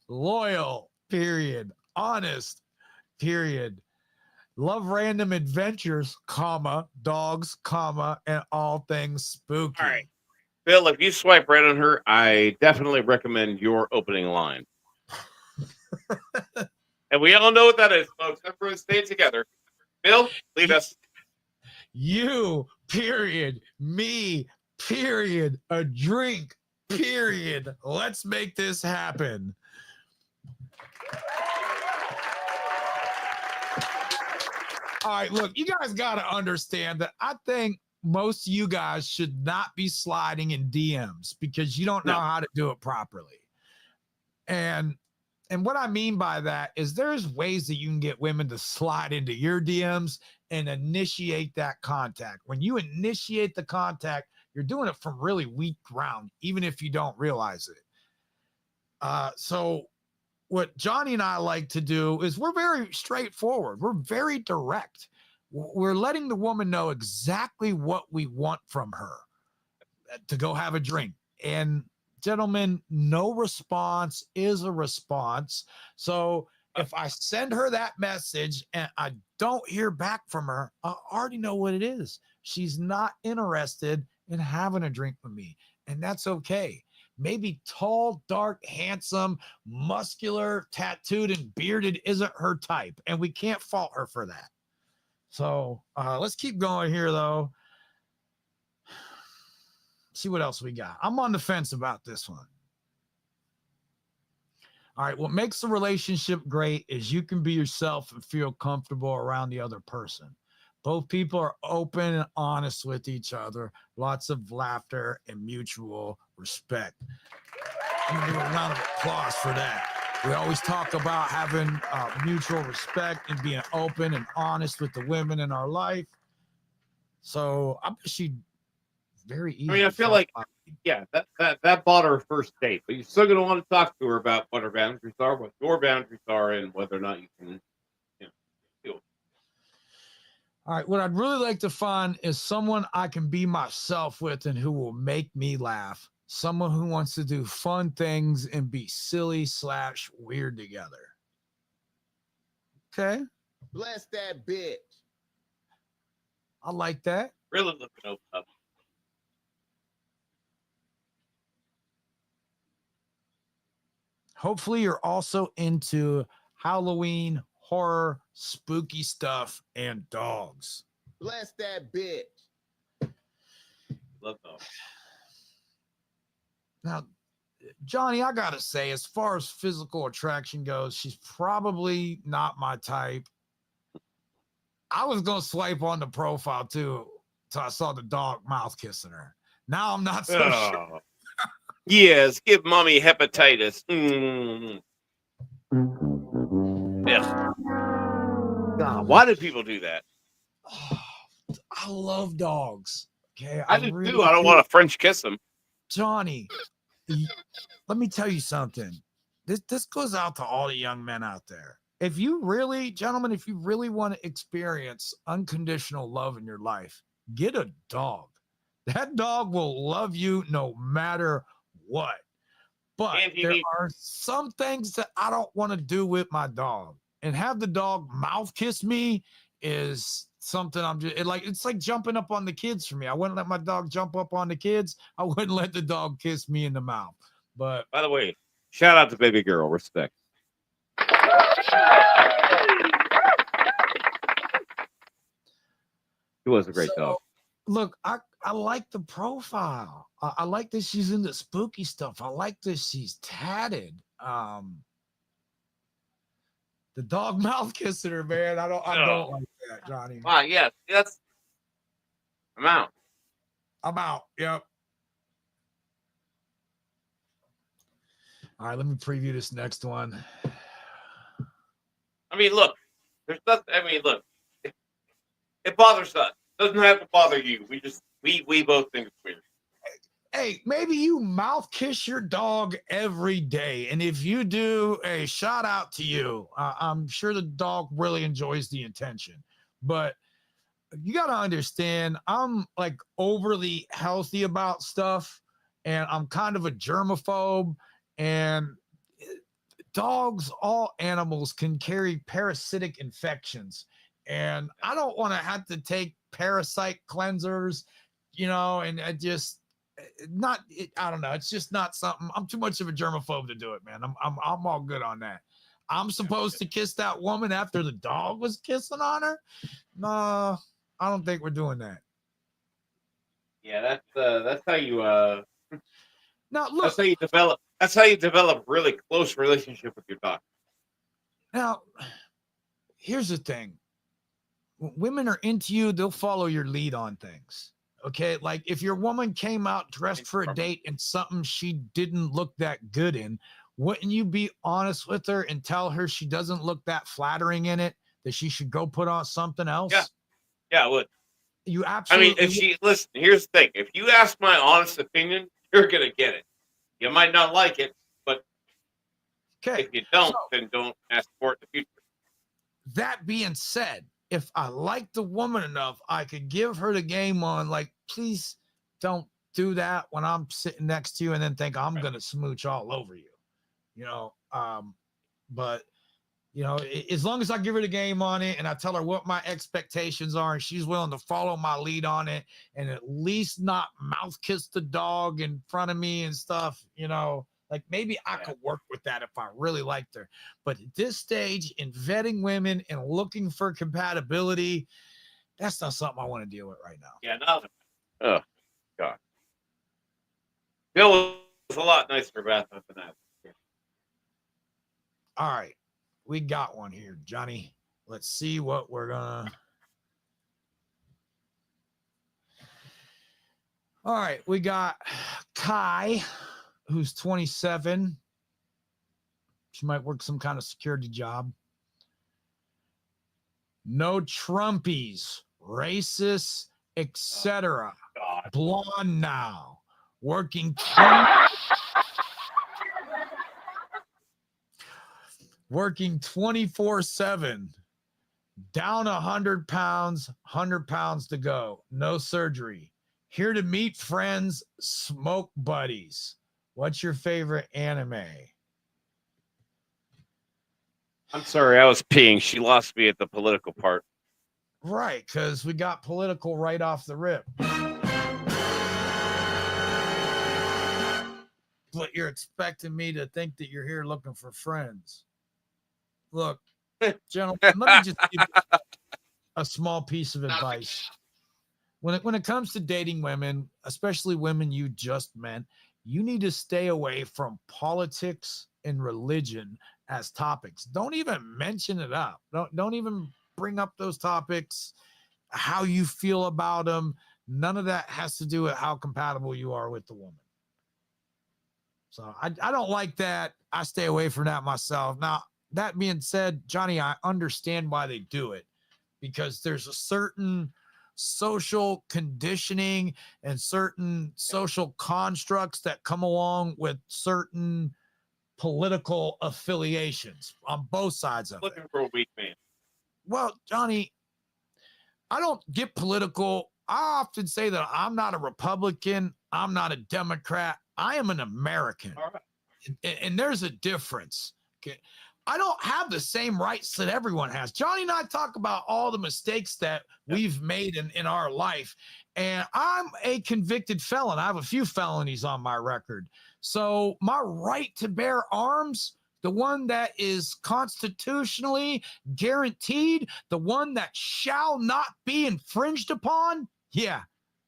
Loyal, period. Honest, period. Love random adventures, comma, dogs, comma, and all things spooky. All right. Bill, if you swipe right on her, I definitely recommend your opening line. And we all know what that is, folks. Everyone stay together. Bill, lead us. You, period. Me, period. A drink, period. Let's make this happen. All right, look, you guys got to understand that I think most of you guys should not be sliding in DMs because you don't know how to do it properly. And what I mean by that is there's ways that you can get women to slide into your DMs and initiate that contact. When you initiate the contact, you're doing it from really weak ground, even if you don't realize it. So what Johnny and I like to do is we're very straightforward. We're very direct. We're letting the woman know exactly what we want from her to go have a drink. And gentlemen, no response is a response. So if I send her that message and I don't hear back from her, I already know what it is. She's not interested in having a drink with me. And that's okay. Maybe tall, dark, handsome, muscular, tattooed, and bearded isn't her type. And we can't fault her for that. So let's keep going here, though. See what else we got. I'm on the fence about this one. All right. What makes the relationship great is you can be yourself and feel comfortable around the other person. Both people are open and honest with each other. Lots of laughter and mutual respect. I'm going to do a round of applause for that. We always talk about having mutual respect and being open and honest with the women in our life. So I bet she very easy. I mean, I feel like, that bought her first date, but you're still going to want to talk to her about what her boundaries are, what your boundaries are, and whether or not you can, do it. All right. What I'd really like to find is someone I can be myself with and who will make me laugh. Someone who wants to do fun things and be silly/weird together. Okay. Bless that bitch. I like that. Really looking open up. Hopefully you're also into Halloween, horror, spooky stuff, and dogs. Bless that bitch. Love dogs. Now, Johnny, I gotta say, as far as physical attraction goes, she's probably not my type. I was gonna swipe on the profile too, so I saw the dog mouth kissing her. Now I'm not so sure. Yes, give mommy hepatitis. Yeah. God, why do people do that? Oh, I love dogs. Okay, I do too. I don't want to French kiss them. Johnny, let me tell you something. This goes out to all the young men out there. If you really, gentlemen, if you really want to experience unconditional love in your life, get a dog. That dog will love you no matter what. But there are some things that I don't want to do with my dog. And have the dog mouth kiss me is something it's like jumping up on the kids for me. I wouldn't let my dog jump up on the kids. I wouldn't let the dog kiss me in the mouth. But by the way, shout out to baby girl. Respect. He was a great dog. Look, I like the profile. I like that she's into spooky stuff. I like that she's tatted. The dog mouth kissing her, man. I don't like that, Johnny. Wow, yes. I'm out. Yep. All right, let me preview this next one. I mean, look. There's nothing. I mean, look. It bothers us. It doesn't have to bother you. We both think it's weird. Hey, maybe you mouth kiss your dog every day. And if you do, a shout out to you. I'm sure the dog really enjoys the attention. But you got to understand, I'm like overly healthy about stuff. And I'm kind of a germaphobe. And dogs, all animals can carry parasitic infections. And I don't want to have to take parasite cleansers, and I just I don't know. It's just not something. I'm too much of a germaphobe to do it, man. I'm all good on that. I'm supposed to kiss that woman after the dog was kissing on her? No, I don't think we're doing that. Yeah, that's how you Now look. That's how you develop. That's how you develop really close relationship with your dog. Now, here's the thing. When women are into you, they'll follow your lead on things. Okay. Like if your woman came out dressed for a date and something she didn't look that good in, wouldn't you be honest with her and tell her she doesn't look that flattering in it, that she should go put on something else? Yeah, I would. You absolutely. I mean, listen, here's the thing. If you ask my honest opinion, you're going to get it. You might not like it, but if you don't, then don't ask for it in the future. That being said, if I like the woman enough, I could give her the game on, like, please don't do that when I'm sitting next to you and then think I'm going to smooch all over you, but as long as I give her the game on it and I tell her what my expectations are and she's willing to follow my lead on it and at least not mouth kiss the dog in front of me and stuff, like maybe I could work with that if I really liked her. But at this stage in vetting women and looking for compatibility, that's not something I want to deal with right now. Yeah, no. Oh, God. Bill was a lot nicer about that than that. Yeah. All right. We got one here, Johnny. Let's see what we're gonna. All right, we got Kai, who's 27. She might work some kind of security job. No Trumpies, racists, etc. Blonde now, working 24/7, down 100 pounds, 100 pounds to go, no surgery. Here to meet friends, smoke buddies. What's your favorite anime? I'm sorry, I was peeing. She lost me at the political part. Right, because we got political right off the rip. But you're expecting me to think that you're here looking for friends. Look, gentlemen, let me just give you a small piece of advice. When it comes to dating women, especially women you just met, you need to stay away from politics and religion as topics. Don't even mention it up. Don't even bring up those topics, how you feel about them. None of that has to do with how compatible you are with the woman. So I don't like that. I stay away from that myself. Now, that being said, Johnny, I understand why they do it, because there's a certain social conditioning and certain social constructs that come along with certain political affiliations on both sides of it. Looking for a weak man. Well, Johnny, I don't get political. I often say that I'm not a Republican. I'm not a Democrat. I am an American. All right. And there's a difference. Okay. I don't have the same rights that everyone has. Johnny and I talk about all the mistakes that we've made in our life. And I'm a convicted felon. I have a few felonies on my record. So my right to bear arms, the one that is constitutionally guaranteed, the one that shall not be infringed upon, I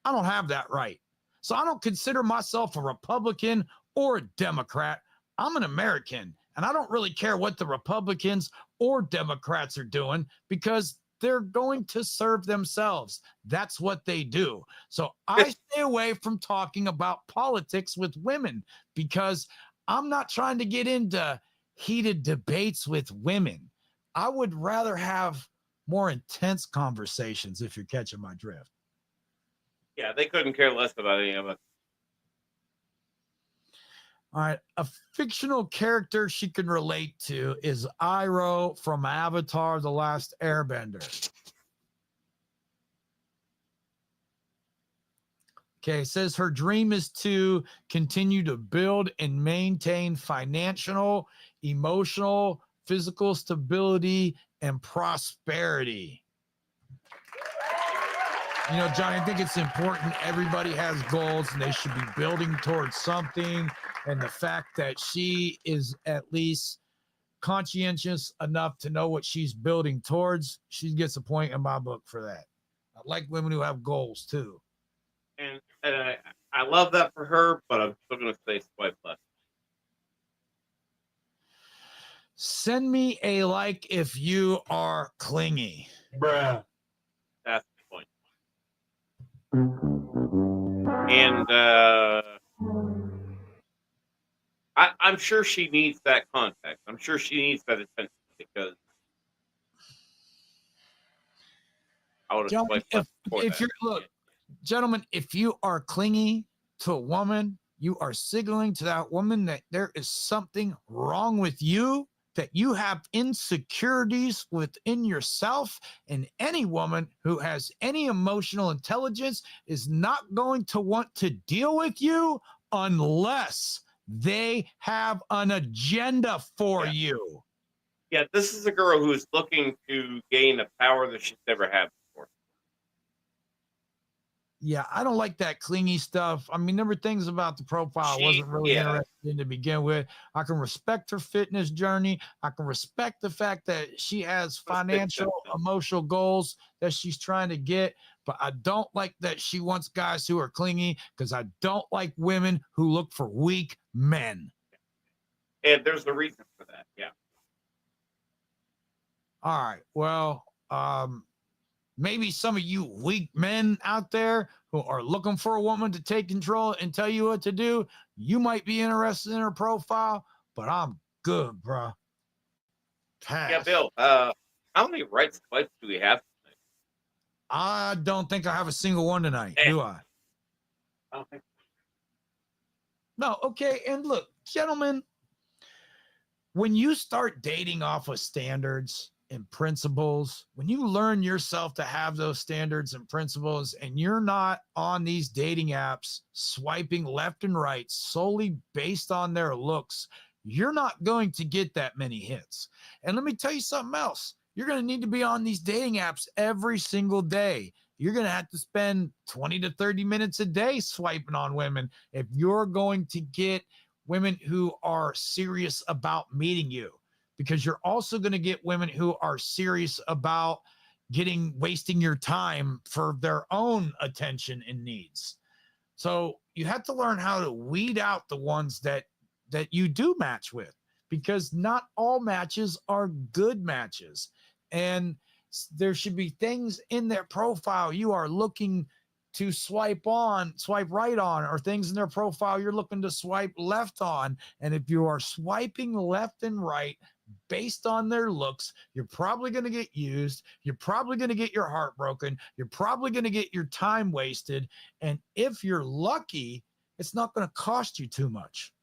don't have that right. So I don't consider myself a Republican or a Democrat. I'm an American. And I don't really care what the Republicans or Democrats are doing, because they're going to serve themselves. That's what they do. So I stay away from talking about politics with women, because I'm not trying to get into heated debates with women. I would rather have more intense conversations, if you're catching my drift. Yeah, they couldn't care less about any of it. All right. A fictional character she can relate to is Iroh from Avatar: The Last Airbender. Okay, it says her dream is to continue to build and maintain financial, emotional, physical stability, and prosperity. Johnny, I think it's important. Everybody has goals and they should be building towards something. And the fact that she is at least conscientious enough to know what she's building towards, she gets a point in my book for that. I like women who have goals too. And I love that for her, but I'm still going to say swipe left. Send me a like if you are clingy. Bruh. That's the point. And I'm sure she needs that contact. I'm sure she needs that attention because I would have swiped left before if you're look, gentlemen, if you are clingy to a woman, you are signaling to that woman that there is something wrong with you, that you have insecurities within yourself, and any woman who has any emotional intelligence is not going to want to deal with you unless they have an agenda for you. Yeah, this is a girl who is looking to gain a power that she's never had before. Yeah, I don't like that clingy stuff. I mean, there were things about the profile I wasn't really interested in to begin with. I can respect her fitness journey. I can respect the fact that she has financial, emotional goals that she's trying to get. But I don't like that she wants guys who are clingy, because I don't like women who look for weak men. And there's a reason for that. Yeah. All right. Well, maybe some of you weak men out there who are looking for a woman to take control and tell you what to do, you might be interested in her profile, but I'm good, bro. Pass. Yeah, Bill, how many right swipes do we have tonight? I don't think I have a single one tonight, do I? I don't think so. No, okay. And look, gentlemen, when you start dating off of standards and principles, when you learn yourself to have those standards and principles, and you're not on these dating apps swiping left and right solely based on their looks, you're not going to get that many hits. And let me tell you something else. You're going to need to be on these dating apps every single day. You're going to have to spend 20 to 30 minutes a day swiping on women if you're going to get women who are serious about meeting you, because you're also going to get women who are serious about wasting your time for their own attention and needs. So you have to learn how to weed out the ones that you do match with, because not all matches are good matches. And there should be things in their profile you are looking to swipe right on, or things in their profile you're looking to swipe left on. And if you are swiping left and right based on their looks, you're probably going to get used. You're probably going to get your heart broken. You're probably going to get your time wasted. And if you're lucky, it's not going to cost you too much.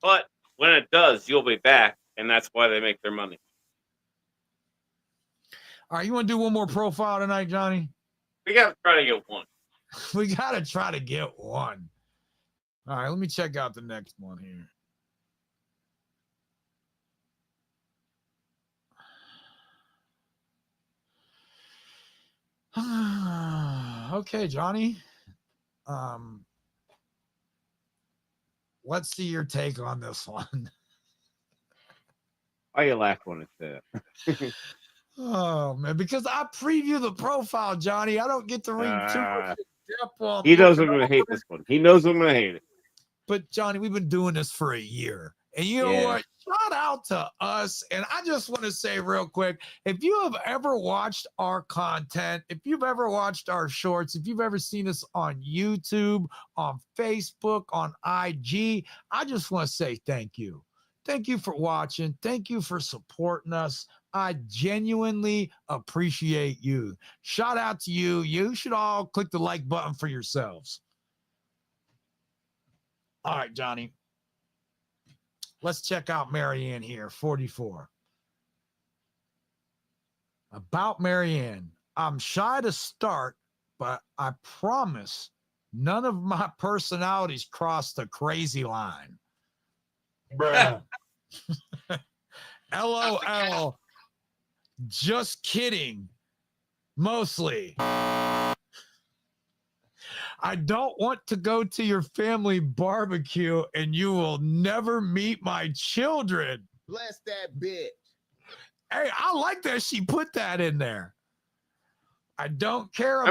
But when it does, you'll be back, and that's why they make their money. All right, you want to do one more profile tonight, Johnny? We got to try to get one. We got to try to get one. All right, let me check out the next one here. Okay, Johnny. Let's see your take on this one. Why you laugh when it's that? Oh, man, because I preview the profile, Johnny. I don't get to read too much depth on. He knows I'm going to hate this one. He knows I'm going to hate it. But, Johnny, we've been doing this for a year. And you know what? Shout out to us. And I just want to say real quick, if you have ever watched our content, if you've ever watched our shorts, if you've ever seen us on YouTube, on Facebook, on IG, I just want to say thank you. Thank you for watching. Thank you for supporting us. I genuinely appreciate you. Shout out to you. You should all click the like button for yourselves. All right, Johnny. Let's check out Marianne here, 44. About Marianne, I'm shy to start, but I promise none of my personalities cross the crazy line. Bruh. LOL. Just kidding. Mostly. I don't want to go to your family barbecue and you will never meet my children. Bless that bitch. Hey, I like that she put that in there. I don't care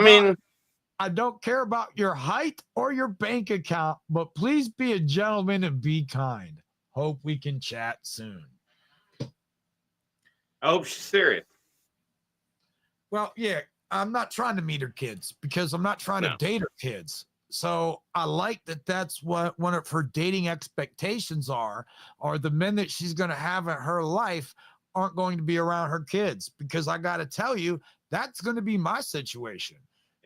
about your height or your bank account, but please be a gentleman and be kind. Hope we can chat soon. I hope she's serious. Well, yeah, I'm not trying to meet her kids because I'm not trying to date her kids. So I like that that's what one of her dating expectations are the men that she's going to have in her life aren't going to be around her kids, because I got to tell you, that's going to be my situation.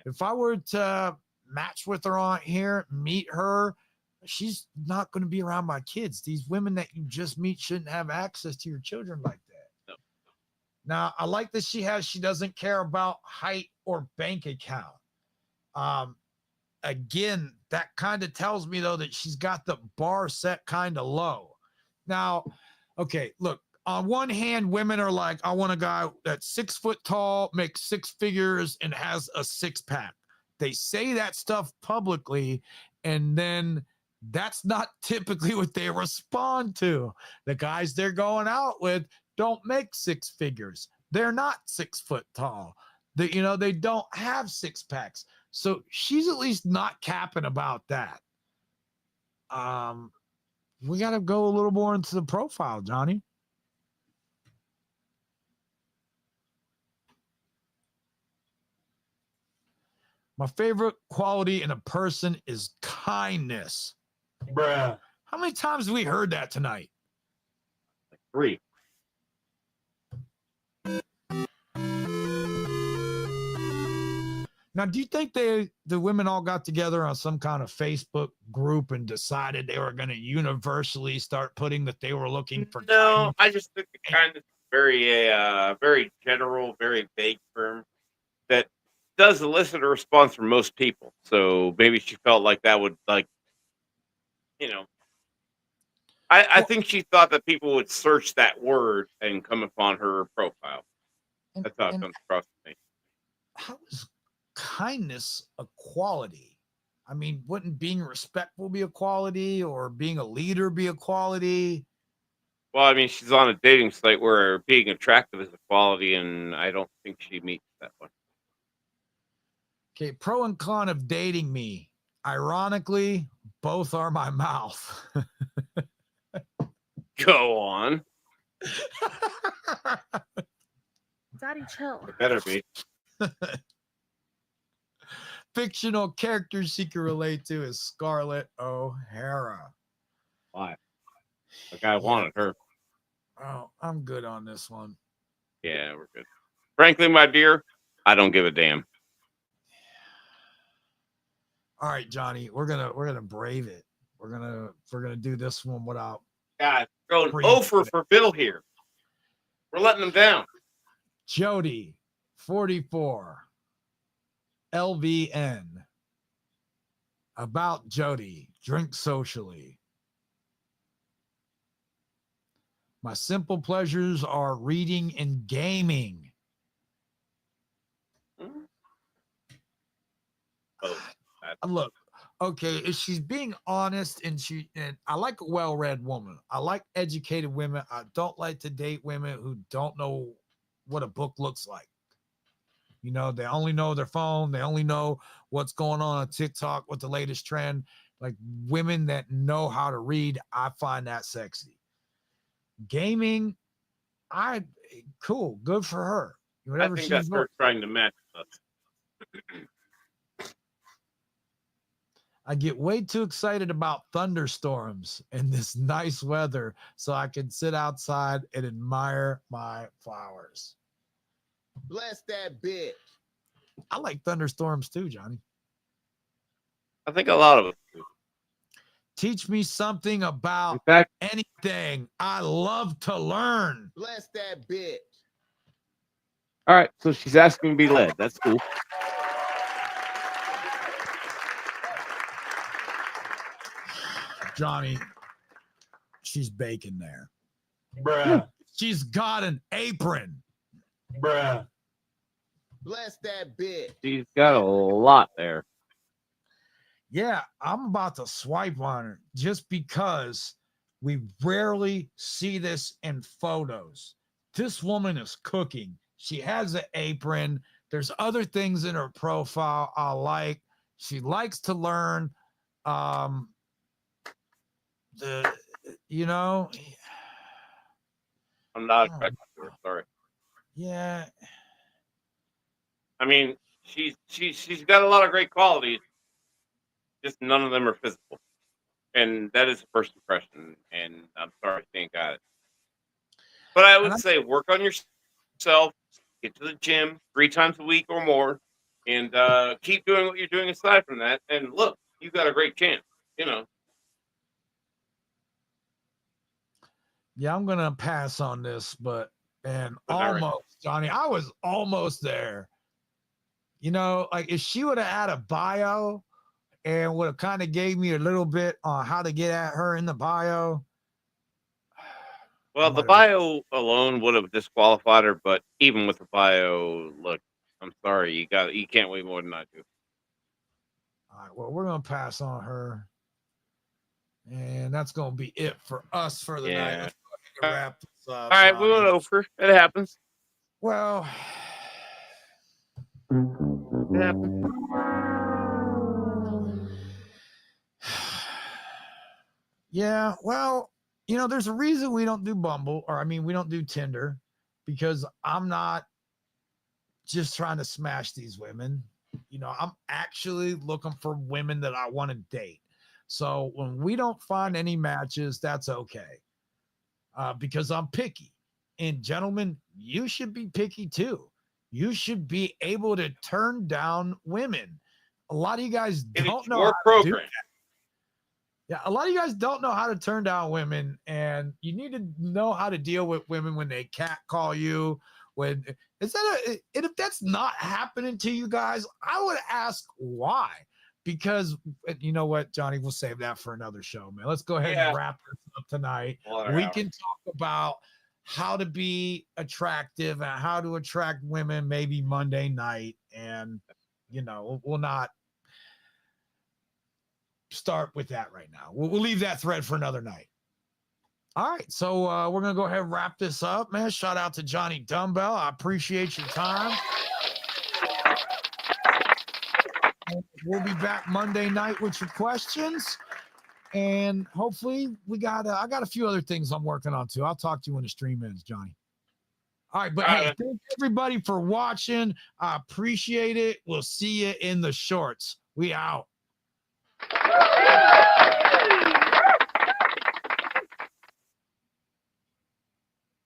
If I were to match with her on here, meet her, she's not going to be around my kids. These women that you just meet shouldn't have access to your children like that. No. Now, I like that she doesn't care about height or bank account. Again, that kind of tells me, though, that she's got the bar set kind of low. Now, okay, look, on one hand, women are like, I want a guy that's 6 foot tall, makes six figures, and has a six pack. They say that stuff publicly, and then that's not typically what they respond to. The guys they're going out with don't make six figures. They're not 6 foot tall. They don't have six packs. So she's at least not capping about that. We got to go a little more into the profile, Johnny. My favorite quality in a person is kindness. Bruh. How many times have we heard that tonight? 3. Now, do you think the women all got together on some kind of Facebook group and decided they were going to universally start putting that they were looking for kindness? I just think the kindness is very general, very vague term that does elicit a response from most people. So maybe she felt like that would, I think she thought that people would search that word and come upon her profile. That's how it comes across to me. How is kindness a quality? I mean, wouldn't being respectful be a quality, or being a leader be a quality? Well, I mean, she's on a dating site where being attractive is a quality, and I don't think she meets that one. Okay, pro and con of dating me. Ironically, both are my mouth. Go on. Daddy, chill. It better be. Fictional characters she can relate to is Scarlett O'Hara. Why? Like, I wanted her. Oh, I'm good on this one. Yeah, we're good. Frankly, my dear, I don't give a damn. All right, Johnny, we're gonna brave it. We're gonna do this one without. God, going over for Bill here. We're letting him down. Jody, 44. LVN. About Jody, drink socially. My simple pleasures are reading and gaming. Look, okay, if she's being honest and I like a well-read woman. I like educated women. I don't like to date women who don't know what a book looks like. They only know their phone. They only know what's going on TikTok, what the latest trend. Like, women that know how to read, I find that sexy. Gaming, cool, good for her. Whatever, I think that's her trying to match us. I get way too excited about thunderstorms and this nice weather, so I can sit outside and admire my flowers. Bless that bitch. I like thunderstorms too, Johnny. I think a lot of us do. Teach me something about anything. I love to learn. Bless that bitch. All right, so she's asking to be led. That's cool. Johnny, she's baking there. Bruh. She's got an apron. Bless that bitch. She's got a lot there. Yeah, I'm about to swipe on her just because we rarely see this in photos. This woman is cooking. She has an apron. There's other things in her profile I like. She likes to learn. Um, the you know, I'm not oh, attracted to her. Sorry. yeah, I mean, she's got a lot of great qualities. Just none of them are physical, and that is the first impression. And I'm sorry, she ain't got it. But I and would say work on yourself. Get to the gym 3 times a week or more, and keep doing what you're doing aside from that. And look, you got a great chance. You know. yeah, I'm gonna pass on this, but and But not right. almost, Johnny, I was almost there. Like if she would have had a bio and would have kind of gave me a little bit on how to get at her in the bio. I Well, the might have. bio alone would have disqualified her, but even with the bio, look, I'm sorry, you can't wait more than I do. All right, well, we're gonna pass on her, and that's gonna be it for us for the night. Yeah. Let's go ahead and wrap this up. All right, we went over. It happens. Well, It happens. yeah, well, there's a reason we don't do Bumble, or I mean, we don't do Tinder, because I'm not just trying to smash these women. I'm actually looking for women that I want to date. So when we don't find any matches, that's okay, because I'm picky. And gentlemen, you should be picky too. You should be able to turn down women. A lot of you guys It don't is know your how to do program. that. Yeah, a lot of you guys don't know how to turn down women, and you need to know how to deal with women when they catcall you. And if that's not happening to you guys, I would ask why. Because you know what, Johnny, we'll save that for another show, man. Let's go ahead and wrap this up tonight. We can talk about how to be attractive and how to attract women maybe Monday night, and we'll not start with that right now. We'll leave that thread for another night. All right, so we're gonna go ahead and wrap this up, man. Shout out to Johnny Dumbbell. I appreciate your time. And we'll be back Monday night with your questions, and hopefully I got a few other things I'm working on too. I'll talk to you when the stream ends, Johnny. All right, but hey, thank everybody for watching. I appreciate it. We'll see you in the shorts. We out.